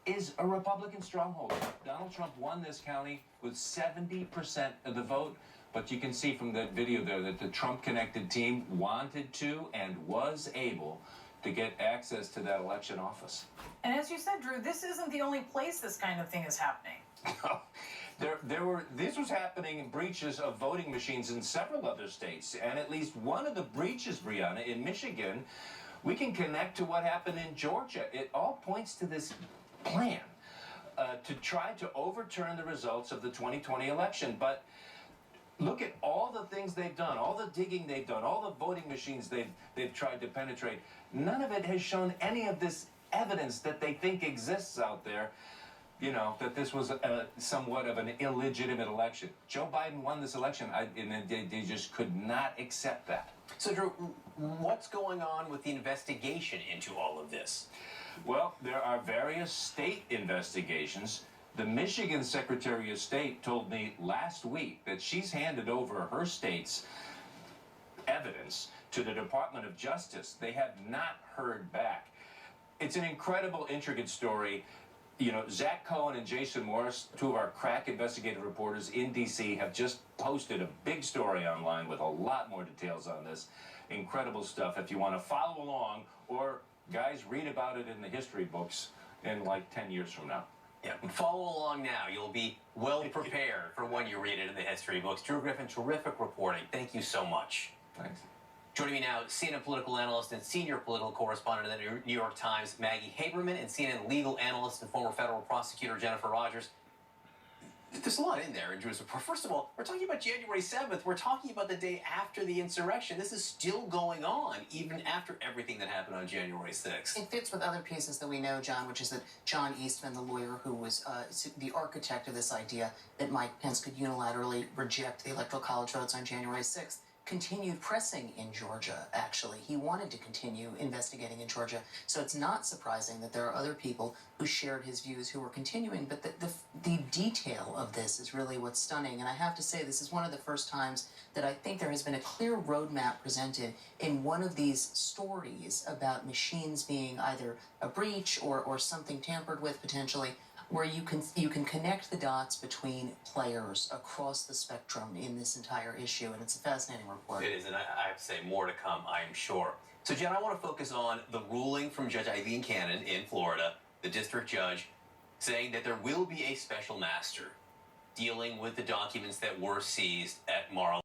is a Republican stronghold. Donald Trump won this county with 70% of the vote, but you can see from that video there that the Trump-connected team wanted to and was able to get access to that election office. And as you said, Drew, this isn't the only place this kind of thing is happening. This was happening in breaches of voting machines in several other states, and at least one of the breaches, Brianna, in Michigan, we can connect to what happened in Georgia. It all points to this plan to try to overturn the results of the 2020 election. But look at all the things they've done, all the digging they've done, all the voting machines they've tried to penetrate. None of it has shown any of this evidence that they think exists out there, you know, that this was somewhat of an illegitimate election. Joe Biden won this election, and they just could not accept that. So, Drew, what's going on with the investigation into all of this? Well, there are various state investigations. The Michigan Secretary of State told me last week that she's handed over her state's evidence to the Department of Justice. They have not heard back. It's an incredible, intricate story. You know, Zach Cohen and Jason Morris, two of our crack investigative reporters in D.C., have just posted a big story online with a lot more details on this. Incredible stuff. If you want to follow along, or, guys, read about it in the history books in like 10 years from now. Yeah, follow along now. You'll be well prepared for when you read it in the history books. Drew Griffin, terrific reporting. Thank you so much. Thanks. Joining me now, CNN political analyst and senior political correspondent of the New York Times, Maggie Haberman, and CNN legal analyst and former federal prosecutor Jennifer Rogers. There's a lot in there in Drew's report. First of all, we're talking about January 7th. We're talking about the day after the insurrection. This is still going on, even after everything that happened on January 6th. It fits with other pieces that we know, John, which is that John Eastman, the lawyer who was the architect of this idea that Mike Pence could unilaterally reject the Electoral College votes on January 6th, continued pressing in Georgia, actually. He wanted to continue investigating in Georgia. So it's not surprising that there are other people who shared his views who were continuing, but the detail of this is really what's stunning. And I have to say, this is one of the first times that I think there has been a clear roadmap presented in one of these stories about machines being either a breach or something tampered with potentially, where you can connect the dots between players across the spectrum in this entire issue, and it's a fascinating report. It is, and I have to say more to come, I'm sure. So, Jen, I want to focus on the ruling from Judge Eileen Cannon in Florida, the district judge, saying that there will be a special master dealing with the documents that were seized at Mar-a-Lago.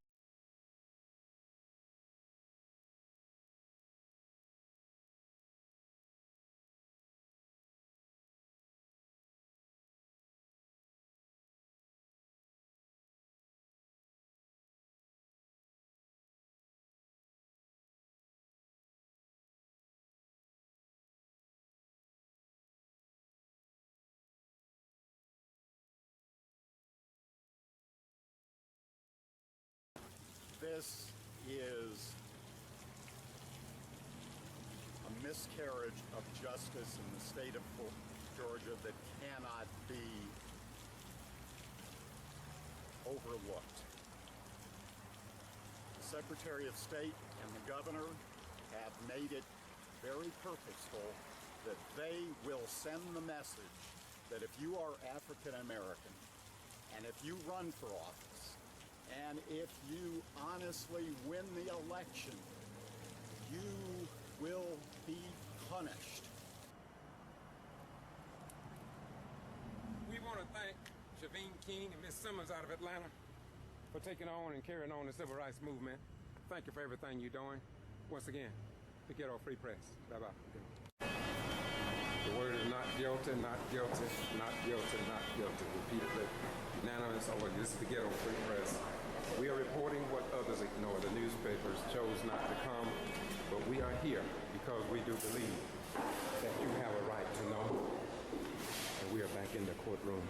This is a miscarriage of justice in the state of Georgia that cannot be overlooked. The Secretary of State and the Governor have made it very purposeful that they will send the message that if you are African American and if you run for office, and if you honestly win the election, you will be punished. We want to thank Shavine King and Miss Simmons out of Atlanta for taking on and carrying on the civil rights movement. Thank you for everything you're doing. Once again, the Ghetto Free Press. Bye-bye. The word is not guilty, not guilty, not guilty, not guilty. Repeatedly, unanimous over. This is the Ghetto Free Press. We are reporting what others ignore. The newspapers chose not to come, but we are here because we do believe that you have a right to know. And we are back in the courtroom.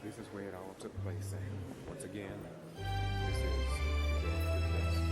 This is where it all took place. And once again, this is the Ghetto Free Press.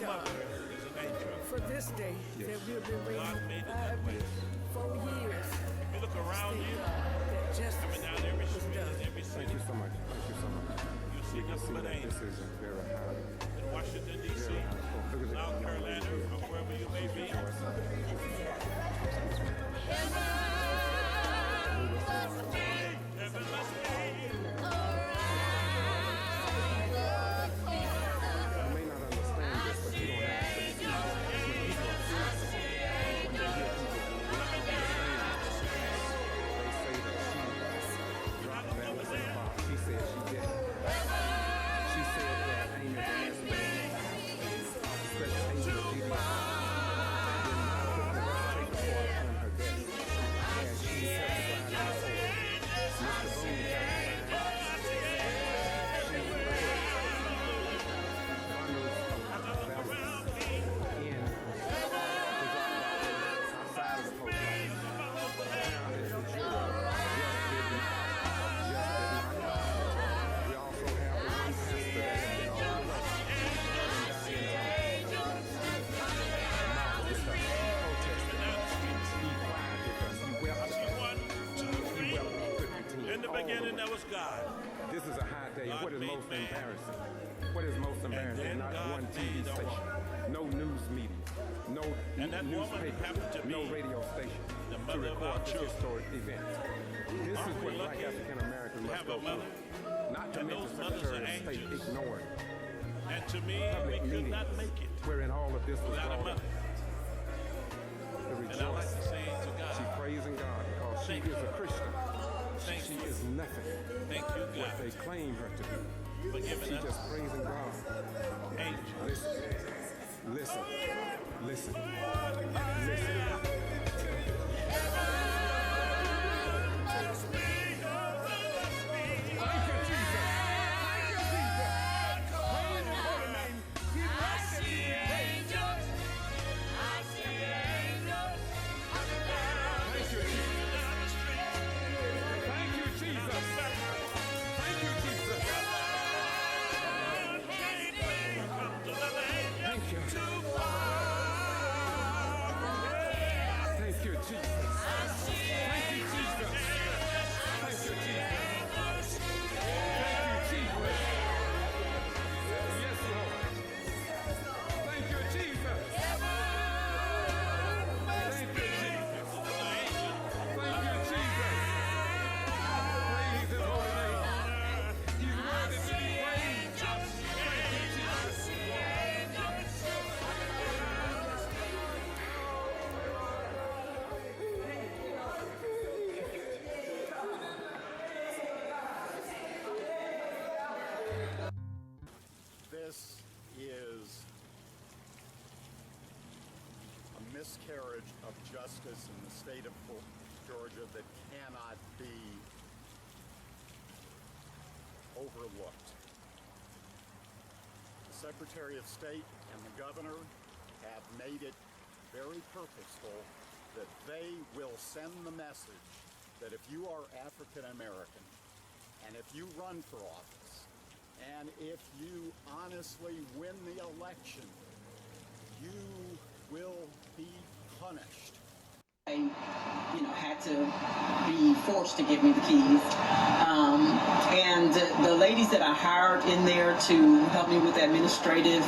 God for this day that we've been waiting 4 years. You look around you, that justice coming down every was street, done. every city. Thank you so much. Thank you so much. You see You can nothing see but that this angels. is a very high, In Washington, D.C., very high school. Look at this South young Carolina, lady here. or wherever you may be. You may not understand this, but you don't have to see when people are innocent, when they hear people rock on the sand, they say that she dropped that was in the box. She said she didn't. She said that Amy especially Amy G.B.R. did not put the tape recorder on her desk. And she testified in court. Mr. Boone testified. She put bundles of ballots in outside of the post office. Apparently the jury just did not. We also have the one pastor that has been on the way. In the beginning, there was God. This is a high day. What is most embarrassing? What is most embarrassing? Not one TV station, no news media, no newspaper, no radio station to record this historic event. This is what black African Americans must go through. Not to mention Secretary of State ignoring And to me, we public could meetings not make it wherein all of this was without a brought up. mother. The And I like to rejoicing. say to God, She praising God because she is a Christian. Thank She you. is nothing Thank you, what God, they claim her to be. for giving She us just praising God. angels. Listen, listen, listen, listen. Thank you, Jesus. Thank you, Jesus. Praise His holy name. He's worthy to be praised. Thank you, Jesus. Thank you, Jesus. Thank you, Jesus. Thank you. Thank you, Jesus. Thank you, Jesus. Thank you, Jesus. Thank you, Jesus. Yes, Lord. Thank you, Jesus. Thank you, Jesus. Thank you, Jesus. Praise His holy name. He's worthy to be praised. Thank you, Jesus. This is a miscarriage of justice in the state of Georgia that cannot be overlooked. The Secretary of State and the Governor have made it very purposeful that they will send the message that if you are African American and if you run for office and if you honestly win the election, you will be punished. They, had to be forced to give me the keys. And the ladies that I hired in there to help me with administrative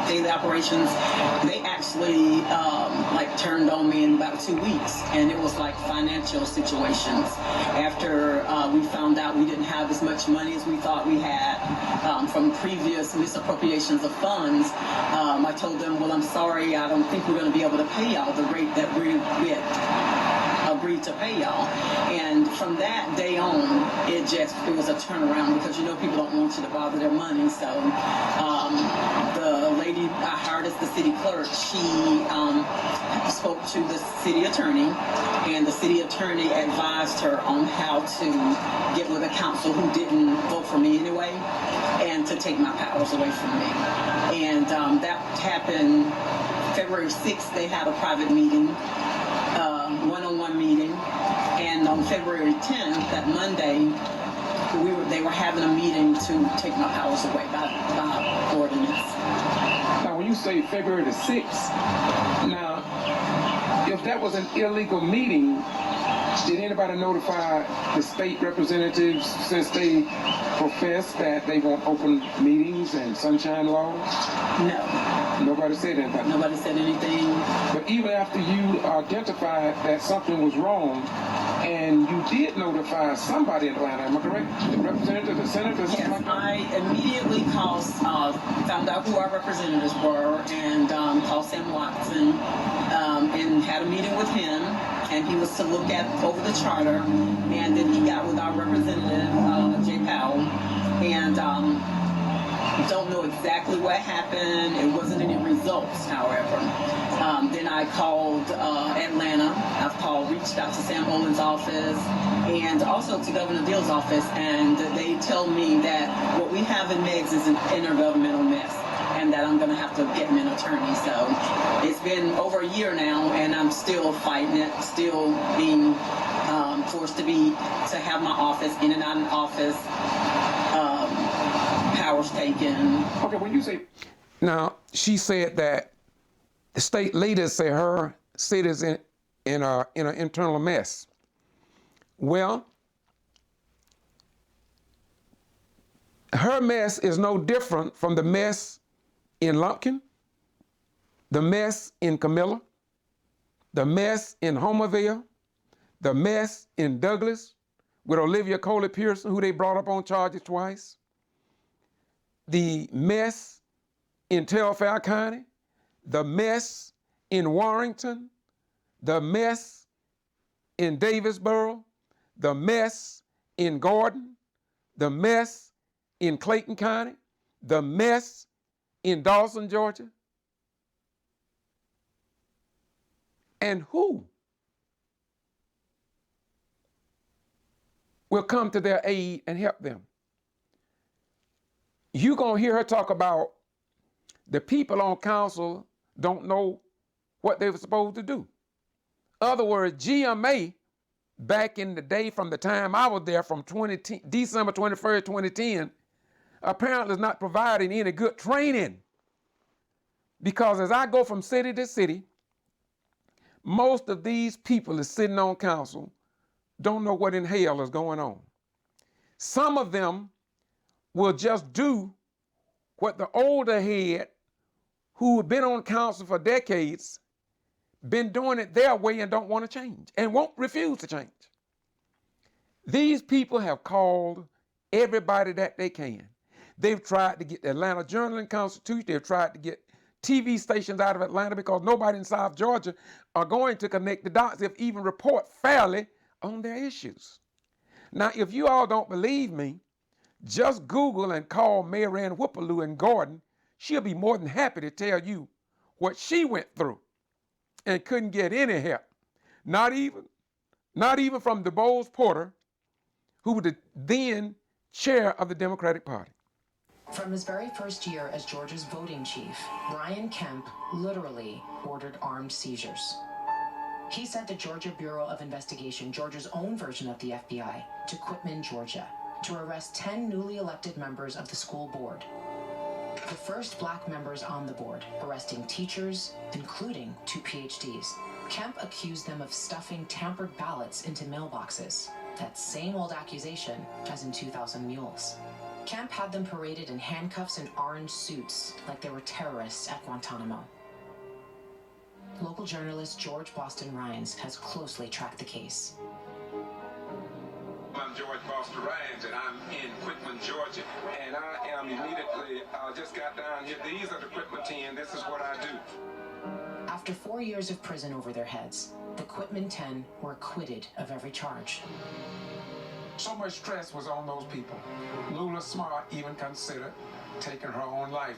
daily operations, they actually turned on me in about 2 weeks, and it was like financial situations. After we found out we didn't have as much money as we thought we had from previous misappropriations of funds, I told them, well, I'm sorry, I don't think we're going to be able to pay y'all the rate that we had agreed to pay y'all. And from that day on, it was a turnaround because people don't want you to bother their money. So the lady I hired as the city clerk, she spoke to the city attorney, and the city attorney advised her on how to get with a council who didn't vote for me anyway, and to take my powers away from me. And that happened February 6th. They had a private meeting, one-on-one meeting, and on February 10th, that Monday, they were having a meeting to take my powers away by ordinance. Now, when you say February the 6th, now, if that was an illegal meeting, did anybody notify the state representatives since they profess that they want open meetings and sunshine laws? No. Nobody said anything? Nobody said anything. But even after you identified that something was wrong, and you did notify somebody in Atlanta, am I correct? The representative, the senator, something like that? I immediately called, found out who our representatives were, and called Sam Watson, and had a meeting with him, and he was to look over the charter, and then he got with our representative, G.B.R, and don't know exactly what happened. It wasn't any results, however. Then I called Atlanta. Reached out to Sam Olin's office and also to Governor Deal's office, and they told me that what we have in Meigs is an intergovernmental mess, and that I'm going to have to get me an attorney. So it's been over a year now, and I'm still fighting it, still being forced to have my office, in and out of office, powers taken. Okay, when you say, now she said that the state leaders say her city's in an internal mess. Well, her mess is no different from the mess in Lumpkin, the mess in Camilla, the mess in Homerville, the mess in Douglas with Olivia Coley Pearson, who they brought up on charges twice, the mess in Telfair County, the mess in Warrington, the mess in Davisboro, the mess in Gordon, the mess in Clayton County, the mess in Dawson, Georgia. And who will come to their aid and help them? You're going to hear her talk about the people on council don't know what they were supposed to do. In other words, GMA, back in the day from the time I was there, from December 21st, 2010, apparently is not providing any good training. Because as I go from city to city, most of these people that's sitting on council don't know what in hell is going on. Some of them will just do what the older head who have been on council for decades, been doing it their way and don't want to change and won't refuse to change. These people have called everybody that they can. They've tried to get the Atlanta Journal and Constitution. They've tried to get TV stations out of Atlanta because nobody in South Georgia are going to connect the dots, if even report fairly on their issues. Now, if you all don't believe me, just Google and call Mary Ann Whippaloo in Gordon. She'll be more than happy to tell you what she went through and couldn't get any help. Not even from DeBose Porter, who was the then chair of the Democratic Party. From his very first year as Georgia's voting chief, Brian Kemp literally ordered armed seizures. He sent the Georgia Bureau of Investigation, Georgia's own version of the FBI, to Quitman, Georgia, to arrest 10 newly elected members of the school board. The first black members on the board, arresting teachers, including 2 PhDs. Kemp accused them of stuffing tampered ballots into mailboxes. That same old accusation as in 2000 Mules. Kemp had them paraded in handcuffs and orange suits like they were terrorists at Guantanamo. Local journalist George Boston Rhines has closely tracked the case. I'm George Boston Rhines, and I'm in Quitman, Georgia. And I am immediately, just got down here. These are the Quitman 10. This is what I do. After 4 years of prison over their heads, the Quitman 10 were acquitted of every charge. So much stress was on those people. Lula Smart even considered taking her own life.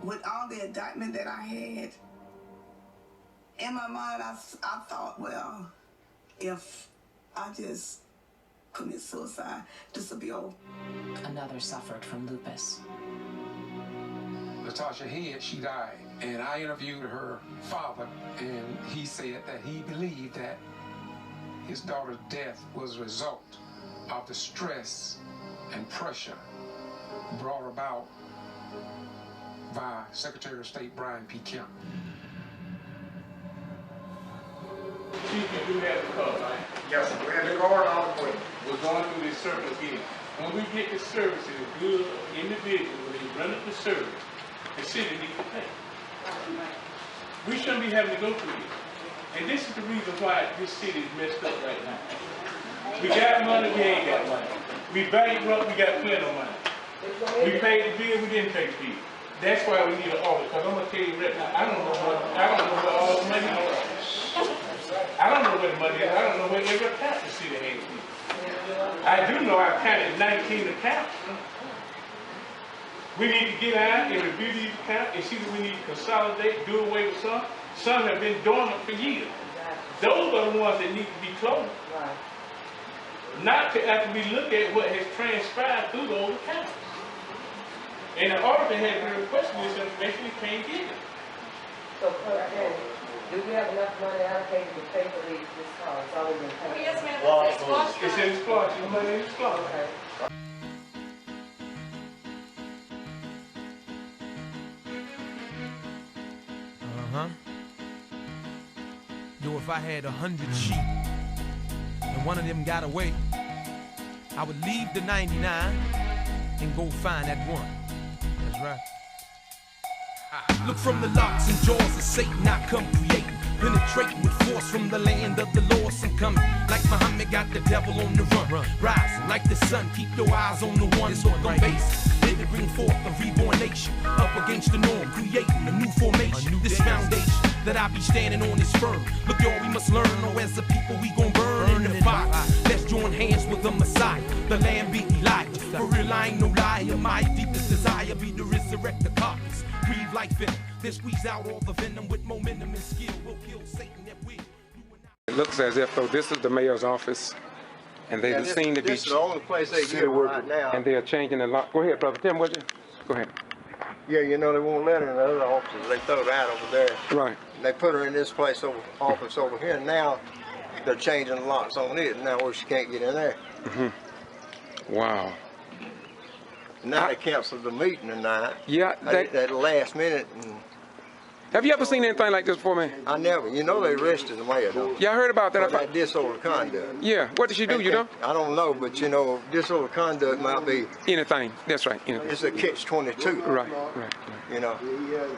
With all the indictment that I had, in my mind, I thought, well, if I just commit suicide, this will be over. Another suffered from lupus. Latasha Head, she died, and I interviewed her father, and he said that he believed that his daughter's death was a result of the stress and pressure brought about by Secretary of State Brian P. Kemp. Chief, you have the card, right? Yes, we have the card on the way. We're going through this service again. When we get the service to the good individual, when they run up the service, the city needs to pay. We shouldn't be having to go through this. And this is the reason why this city is messed up right now. We got money, we ain't got money. We bankrupt, we got plenty of money. We paid the bill, we didn't pay the bill. That's why we need an audit, because I'm gonna tell you right now, I don't know where all the money is. I don't know where the money is. I don't know where every account the city has been. I do know I counted 19 accounts. We need to get out and review these accounts and see that we need to consolidate, do away with some. Some have been dormant for years. Those are the ones that need to be closed. Not to after we look at what has transpired through those accounts. And the auditor has been requesting this information, we can't get it. So, do we have enough money allocated to pay for this car? It's already been paid. Yes, ma'am. It's in the splosh. The money in the splosh. Okay. Yo, if I had 100 sheep and one of them got away, I would leave the 99 and go find that one. That's right. Look from the locks and jaws of Satan, I come creating, penetrating with force from the land of the lost. I'm coming like Muhammad got the devil on the run. Rising like the sun, keep your eyes on the one. Look on base, here to bring forth a reborn nation, up against the norm, creating a new formation. This foundation that I be standing on is firm. Look, y'all, we must learn, or as a people we gon' burn in the fire. Let's join hands with the Messiah, the Lamb be Elijah. For real, I ain't no liar. My deepest desire be to resurrect the carcass. Breathe like venom, then squeeze out all the venom with momentum and skill. We'll kill Satan at will. It looks as if though this is the mayor's office, and they seem to be. This is the only place they get right now. And they are changing the lock. Go ahead, brother Tim. What you? Go ahead. Yeah, you know they won't let her in the other offices. They throw her out over there. Right. They put her in this place office over here. Now they're changing the locks on it. Now where she can't get in there. Wow. Now they canceled the meeting tonight. Yeah. At the last minute. Have you ever seen anything like this before, man? I never. You know they arrested the mayor, though. Yeah, I heard about that. For that disorderly conduct. Yeah. What did she do, you know? I don't know, but you know, disorderly conduct might be... Anything. That's right. Anything. It's a catch-22. Right. You know,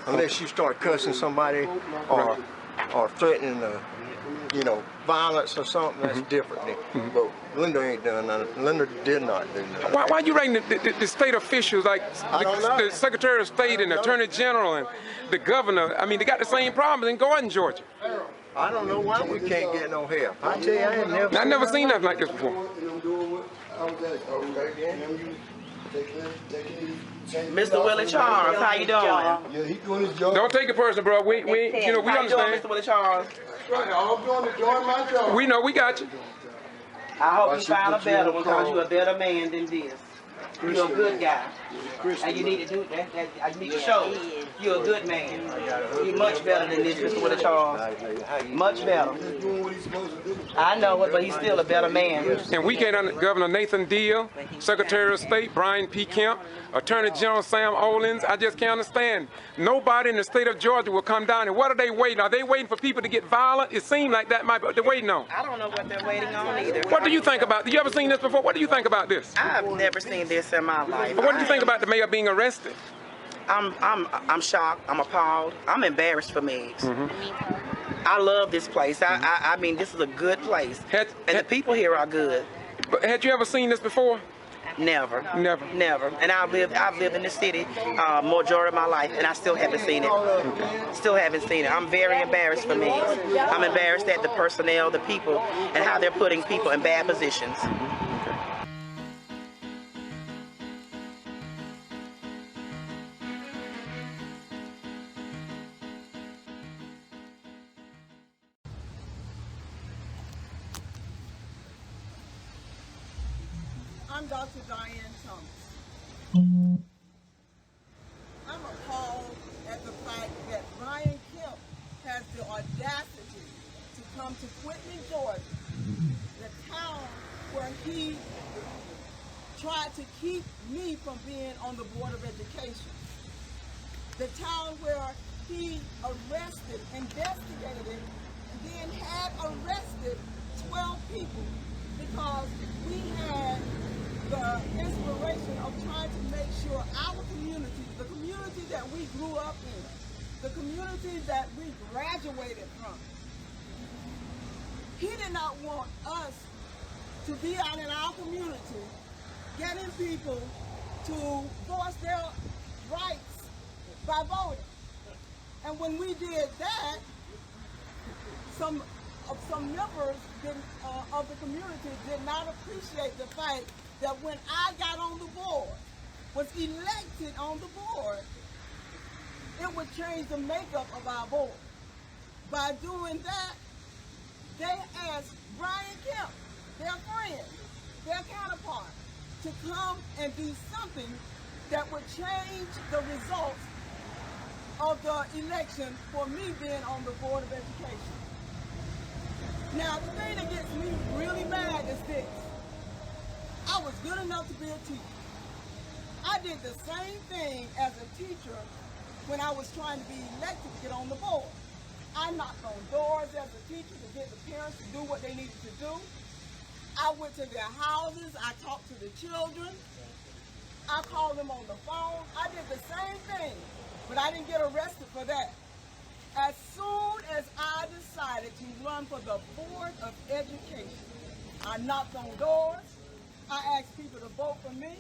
unless you start cussing somebody or threatening, you know, violence or something, that's different. But Linda ain't done nothing. Linda did not do nothing. Why are you rating the state officials like the Secretary of State and the Attorney General and the governor? I mean, they got the same problems in Gordon, Georgia. I don't know why we can't get no help. I tell you, I ain't never seen nothing like this before. Mr. Willie Charles, how you doing? Yeah, he doing his job. Don't take it personal, bro. We you know, we how understand. you doing, Mr. Willie Charles? Right, I'm doing my job. We know, we got you. I hope you find a better one because you're a better man than this. You're a good guy. And you need to do that. You need to show you're a good man. You're much better than this, Mr. Willie Charles. Much better. I know it, but he's still a better man. And we can't under Governor Nathan Deal, Secretary of State Brian P. Kemp, Attorney General Sam Olens. I just can't understand. Nobody in the state of Georgia will come down. And what are they waiting? Are they waiting for people to get violent? It seems like that might be what they're waiting on. I don't know what they're waiting on either. What do you think about this? You ever seen this before? What do you think about this? I've never seen this in my life. But what do you think about the mayor being arrested? I'm shocked. I'm appalled. I'm embarrassed for Meigs. I love this place. I mean, this is a good place. And the people here are good. But had you ever seen this before? Never. Never. Never. And I've lived in the city majority of my life, and I still haven't seen it. Still haven't seen it. I'm very embarrassed for Meigs. I'm embarrassed at the personnel, the people, and how they're putting people in bad positions. I'm Dr. Diane Thomas. I'm appalled at the fact that Brian Kemp has the audacity to come to Whitney, Georgia, the town where he tried to keep me from being on the Board of Education. The town where he arrested, investigated, and then had arrested 12 people because we had the inspiration of trying to make sure our community, the community that we grew up in, the community that we graduated from, he did not want us to be out in our community getting people to voice their rights by voting. And when we did that, some members of the community did not appreciate the fact that when I got on the board, was elected on the board, it would change the makeup of our board. By doing that, they asked Brian Kemp, their friend, their counterpart, to come and do something that would change the results of the election for me being on the Board of Education. Now, the thing that gets me really mad is this. I was good enough to be a teacher. I did the same thing as a teacher when I was trying to be elected to get on the board. I knocked on doors as a teacher to get the parents to do what they needed to do. I went to their houses. I talked to the children. I called them on the phone. I did the same thing, but I didn't get arrested for that. As soon as I decided to run for the Board of Education, I knocked on doors. I asked people to vote for me.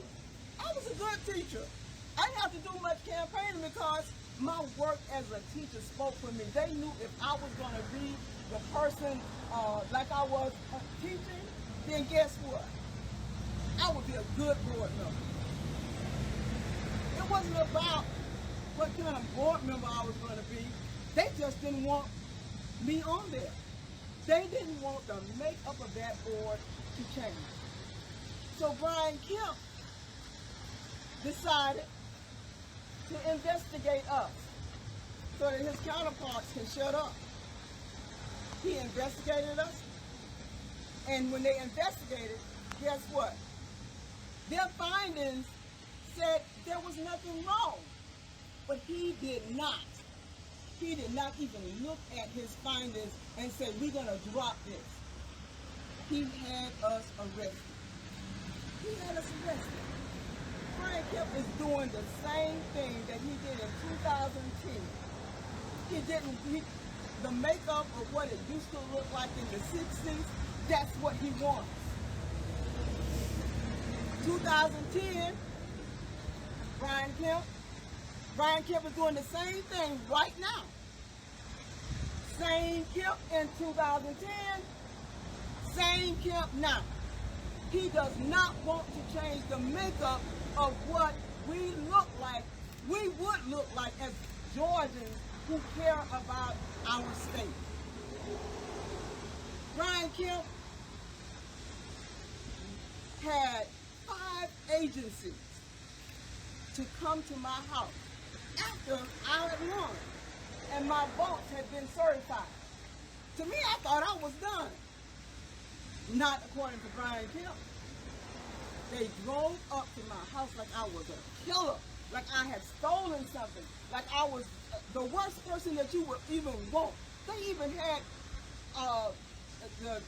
I was a good teacher. I didn't have to do much campaigning because my work as a teacher spoke for me. They knew if I was going to be the person like I was teaching, then guess what? I would be a good board member. It wasn't about what kind of board member I was going to be. They just didn't want me on there. They didn't want the makeup of that board to change. So Brian Kemp decided to investigate us so that his counterparts can shut up. He investigated us, and when they investigated, guess what? Their findings said there was nothing wrong, but he did not. He did not even look at his findings and say, we're going to drop this. He had us arrested. He had us arrested. Brian Kemp is doing the same thing that he did in 2010. The makeup of what it used to look like in the 60s, that's what he wants. 2010, Brian Kemp is doing the same thing right now. Same Kemp in 2010, same Kemp now. He does not want to change the makeup of what we look like, we would look like as Georgians who care about our state. Brian Kemp had 5 agencies to come to my house after I had won and my votes had been certified. To me, I thought I was done. Not according to Brian Kemp. They drove up to my house like I was a killer, like I had stolen something, like I was the worst person that you would even want. They even had the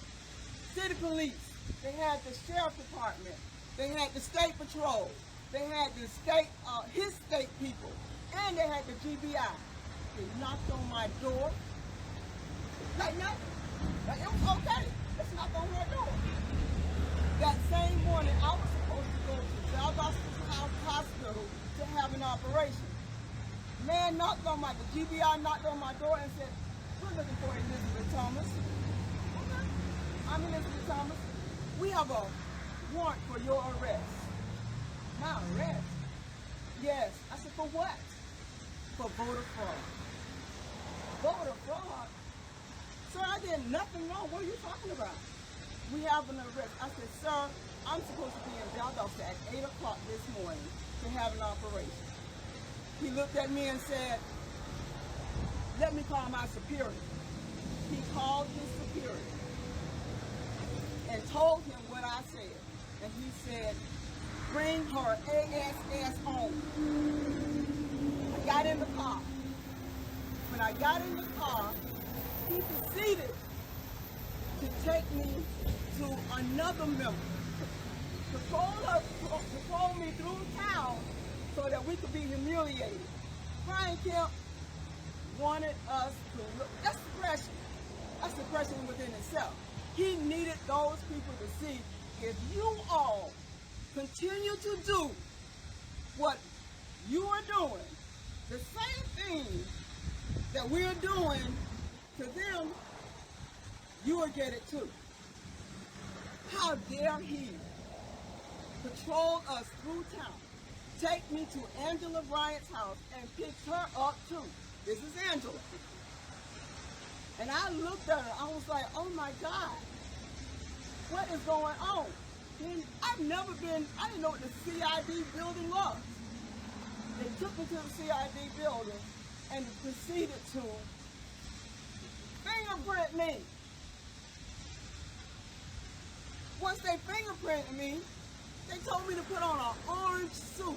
city police, they had the sheriff department, they had the state patrol, they had the state, his state people, and they had the G.B.R. They knocked on my door, like nothing. Like it was okay. Let's knock on her door. That same morning, I was supposed to go to Dallas Hospital to have an operation. Man knocked on the G.B.R. knocked on my door and said, we're looking for Elizabeth Thomas. Okay, I'm Elizabeth Thomas. We have a warrant for your arrest. My arrest? Yes. I said, for what? For voter fraud. Voter fraud? Sir, I did nothing wrong. What are you talking about? We have an arrest. I said, sir, I'm supposed to be in Dallas at 8 o'clock this morning to have an operation. He looked at me and said, let me call my superior. He called his superior and told him what I said. And he said, bring her ASS on. I got in the car. When I got in the car, he proceeded to take me to another member, patrol me through town so that we could be humiliated. Brian Kemp wanted us to look. That's suppression. That's suppression within itself. He needed those people to see, if you all continue to do what you are doing, the same thing that we're doing to them, you will get it too. How dare he patrol us through town, take me to Angela Bryant's house and pick her up too. This is Angela. And I looked at her, I was like, oh my God, what is going on? And I didn't know what the CID building was. They took me to the CID building and proceeded to fingerprint me. Once they fingerprinted me, they told me to put on an orange suit.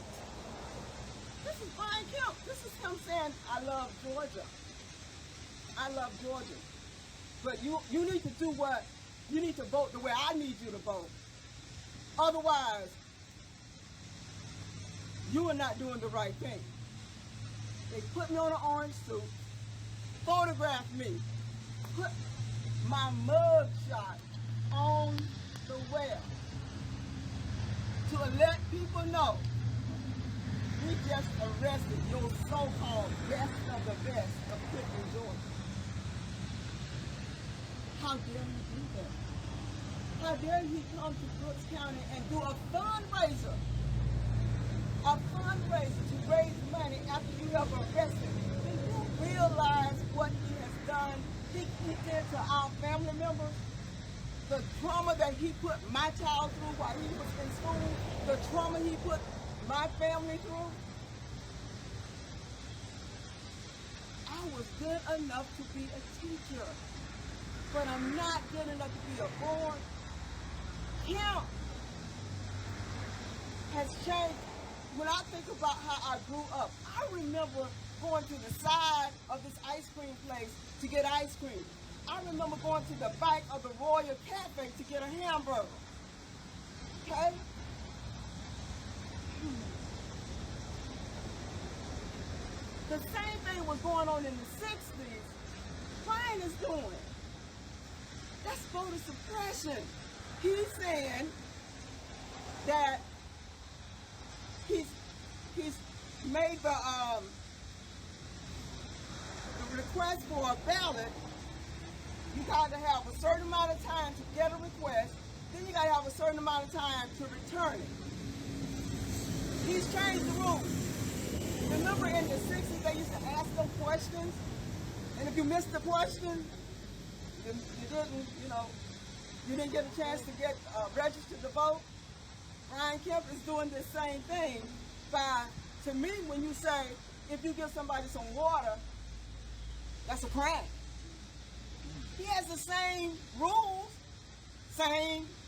This is Brian Kemp. This is him saying, I love Georgia. I love Georgia. But you need to do what, you need to vote the way I need you to vote. Otherwise, you are not doing the right thing. They put me on an orange suit, photographed me, put my mug shot on the web to let people know we just arrested your so-called best of the best of Clifton, Georgia. How dare he do that? How dare he come to Brooks County and do a fundraiser to raise money after you have arrested? Do you realize what he has done? He did to our family members. The trauma that he put my child through while he was in school, the trauma he put my family through. I was good enough to be a teacher, but I'm not good enough to be a board. Kemp has changed. When I think about how I grew up, I remember going to the side of this ice cream place to get ice cream. I remember going to the back of the Royal Cafe to get a hamburger. Okay? The same thing was going on in the 60s. Brian is doing. That's voter suppression. He's saying that he's made the request for a ballot. You got to have a certain amount of time to get a request. Then you got to have a certain amount of time to return it. He's changed the rules. Remember in the 60s they used to ask them questions, and if you missed the question, you didn't get a chance to get registered to vote. Brian Kemp is doing the same thing by, to me, when you say, if you give somebody some water, that's a crime. He has the same rules,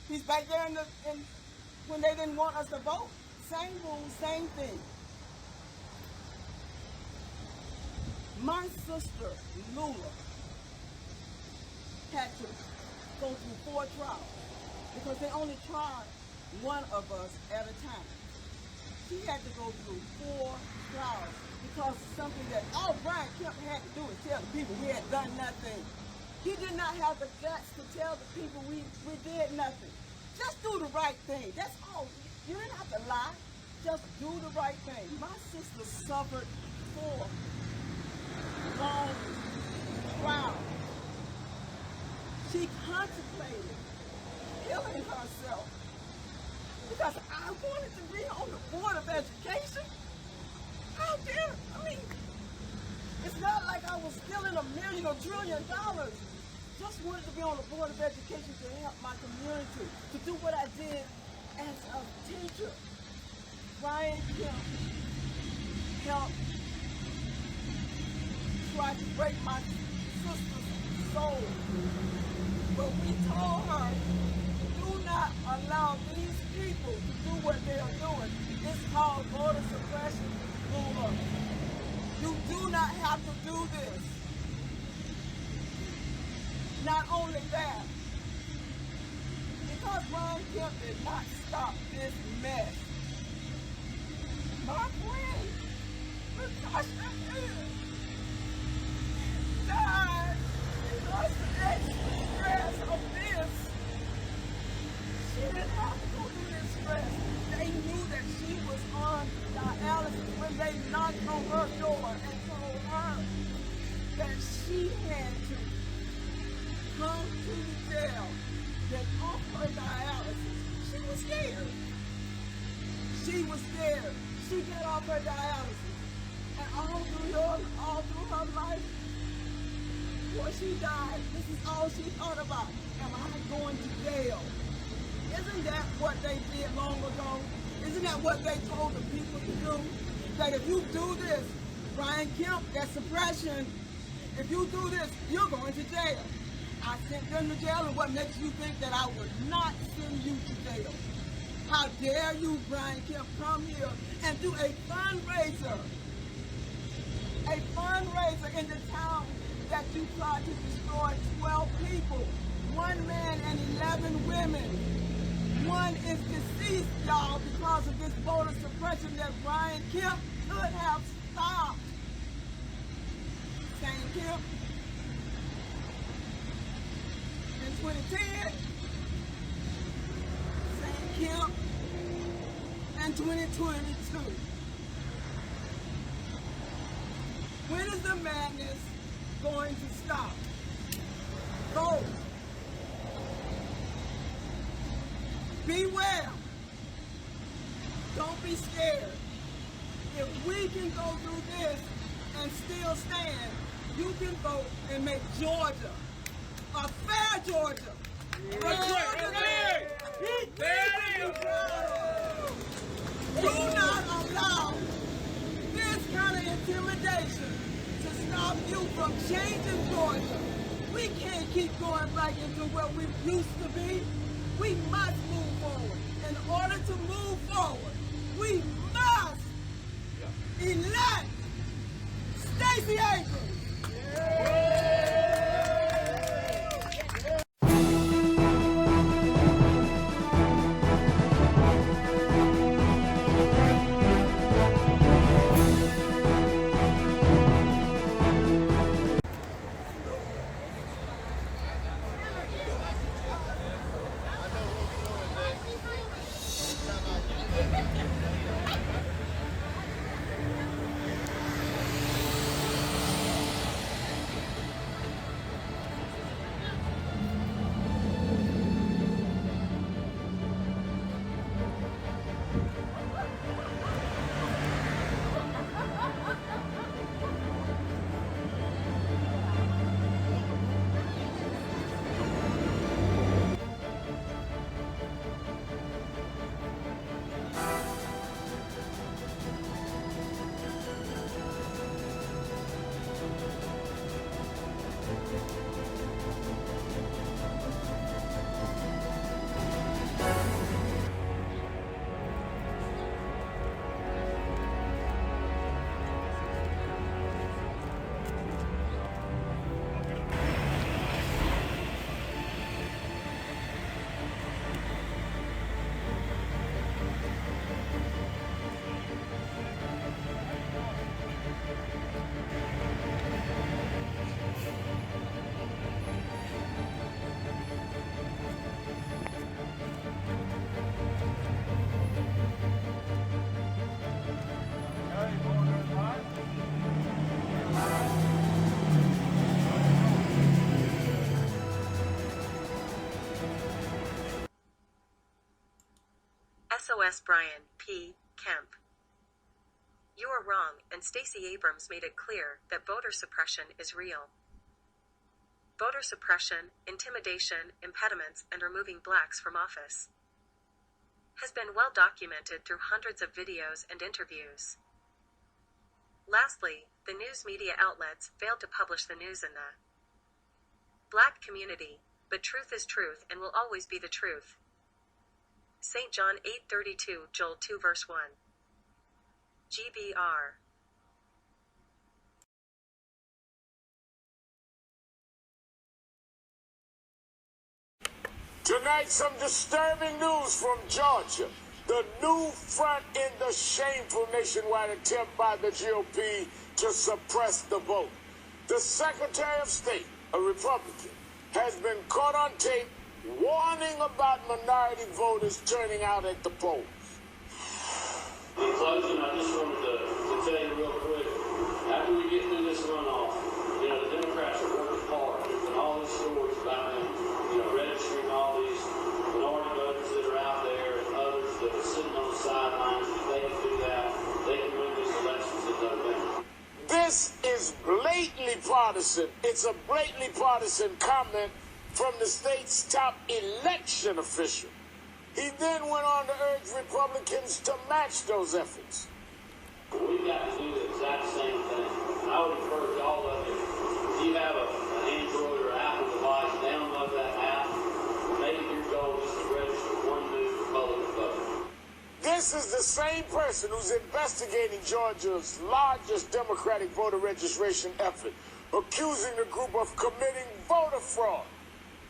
he's back there when they didn't want us to vote. Same rules, same thing. My sister, Lula, had to go through 4 trials because they only tried one of us at a time. She had to go through 4 trials because something that all Brian Kemp had to do is tell the people we had done nothing. He did not have the guts to tell the people we did nothing. Just do the right thing. That's all. You didn't have to lie. Just do the right thing. My sister suffered 4 long trials. She contemplated killing herself because I wanted to be on the Board of Education. How dare, it's not like I was stealing $1 million or $1 trillion. Just wanted to be on the Board of Education to help my community, to do what I did as a teacher. Brian Kemp helped try to break my sister's soul. But we told her, do not allow these people to do what they are doing. It's called voter suppression. You do not have to do this. Not only that, because Ron Kemp did not stop this mess, my friend, Natasha Hill, died because of the extra stress of this. She didn't have to go through this stress. They knew that she was on dialysis when they knocked on her door and told her that she had to come to the jail, get off her dialysis. She was scared. She was scared. She got off her dialysis. And all through her life, before she died, this is all she thought about. Am I going to jail? Isn't that what they did long ago? Isn't that what they told the people to do? That if you do this, Brian Kemp, that suppression, if you do this, you're going to jail. I sent them to jail, and what makes you think that I would not send you to jail? How dare you, Brian Kemp, come here and do a fundraiser in the town that you tried to destroy 12 people, 1 man and 11 women. One is deceased, y'all, because of this voter suppression that Brian Kemp could have stopped. Same Kemp in 2010, same Kemp in 2022. When is the madness going to stop? Go. Beware. Don't be scared. If we can go through this and still stand, you can vote and make Georgia a fair Georgia. Do not allow this kind of intimidation to stop you from changing Georgia. We can't keep going back into where we used to be. We must move forward. In order to move forward, we must elect Stacey Abrams. SOS Brian P. Kemp. You are wrong, and Stacey Abrams made it clear that voter suppression is real. Voter suppression, intimidation, impediments, and removing blacks from office has been well documented through hundreds of videos and interviews. Lastly, the news media outlets failed to publish the news in the black community, but truth is truth and will always be the truth. St. John 8:32, Joel 2 verse 1. G.B.R. Tonight, some disturbing news from Georgia. The new front in the shameful nationwide attempt by the GOP to suppress the vote. The Secretary of State, a Republican, has been caught on tape warning about minority voters turning out at the polls. In closing, I just wanted to tell you real quick, after we get through this runoff, the Democrats are working hard. There's been all these stories about them, registering all these minority voters that are out there and others that are sitting on the sidelines. If they can do that, they can win these elections in November. This is blatantly partisan. It's a blatantly partisan comment from the state's top election official. He then went on to urge Republicans to match those efforts. We've got to do the exact same thing. I would encourage all of you, if you have an Android or Apple device, download that app. Make it your goal just to register one new Republican voter. This is the same person who's investigating Georgia's largest Democratic voter registration effort, accusing the group of committing voter fraud.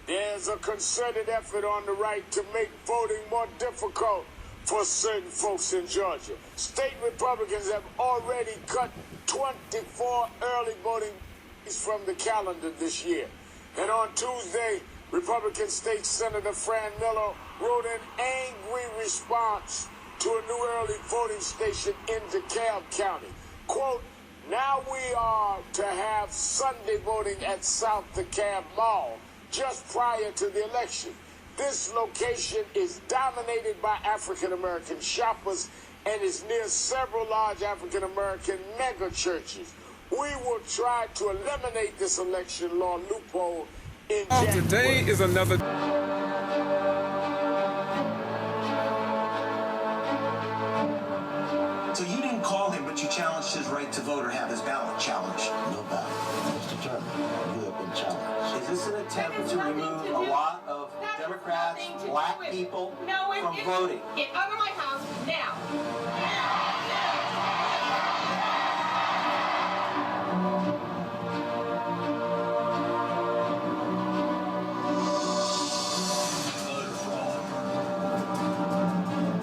There's a concerted effort on the right to make voting more difficult for certain folks in Georgia. State Republicans have already cut 24 early voting days from the calendar this year. And on Tuesday, Republican State Senator Fran Miller wrote an angry response to a new early voting station in DeKalb County. Quote, "Now we are to have Sunday voting at South DeKalb Mall just prior to the election. This location is dominated by African-American shoppers and is near several large African-American mega churches. We will try to eliminate this election law loophole in January." Today is another... So you didn't call him, but you challenged his right to vote or have his ballot challenged. No ballot. Mr. Chairman, you have been challenged. Is this an attempt to remove a lot of Democrats, black people from voting? Get out of my house now.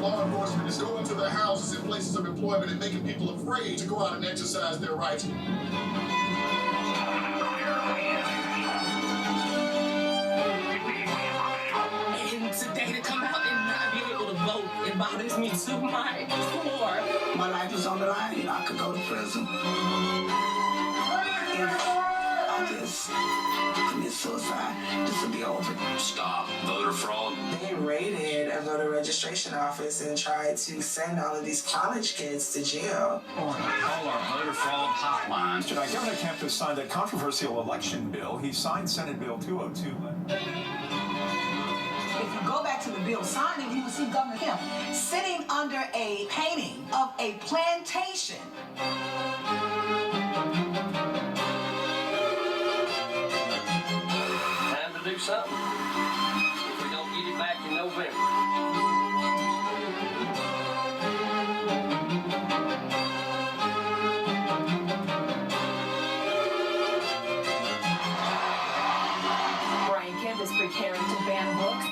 Law enforcement is going to their houses and places of employment and making people afraid to go out and exercise their rights. And today to come out and not be able to vote, it bothers me to my core. My life is on the line. I could go to prison. If I just commit suicide, this will be over. Stop voter fraud. They raided a voter registration office and tried to send all of these college kids to jail. Call our voter fraud hotline. Tonight, Governor Kemp has signed a controversial election bill. He signed Senate Bill 202. If you go back to the bill signing, you will see Governor Kemp sitting under a painting of a plantation. Time to do something. If we don't get it back in November. Brian Kemp is preparing to ban books.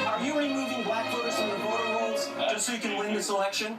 Are you removing black voters from the voter rolls just so you can win this election?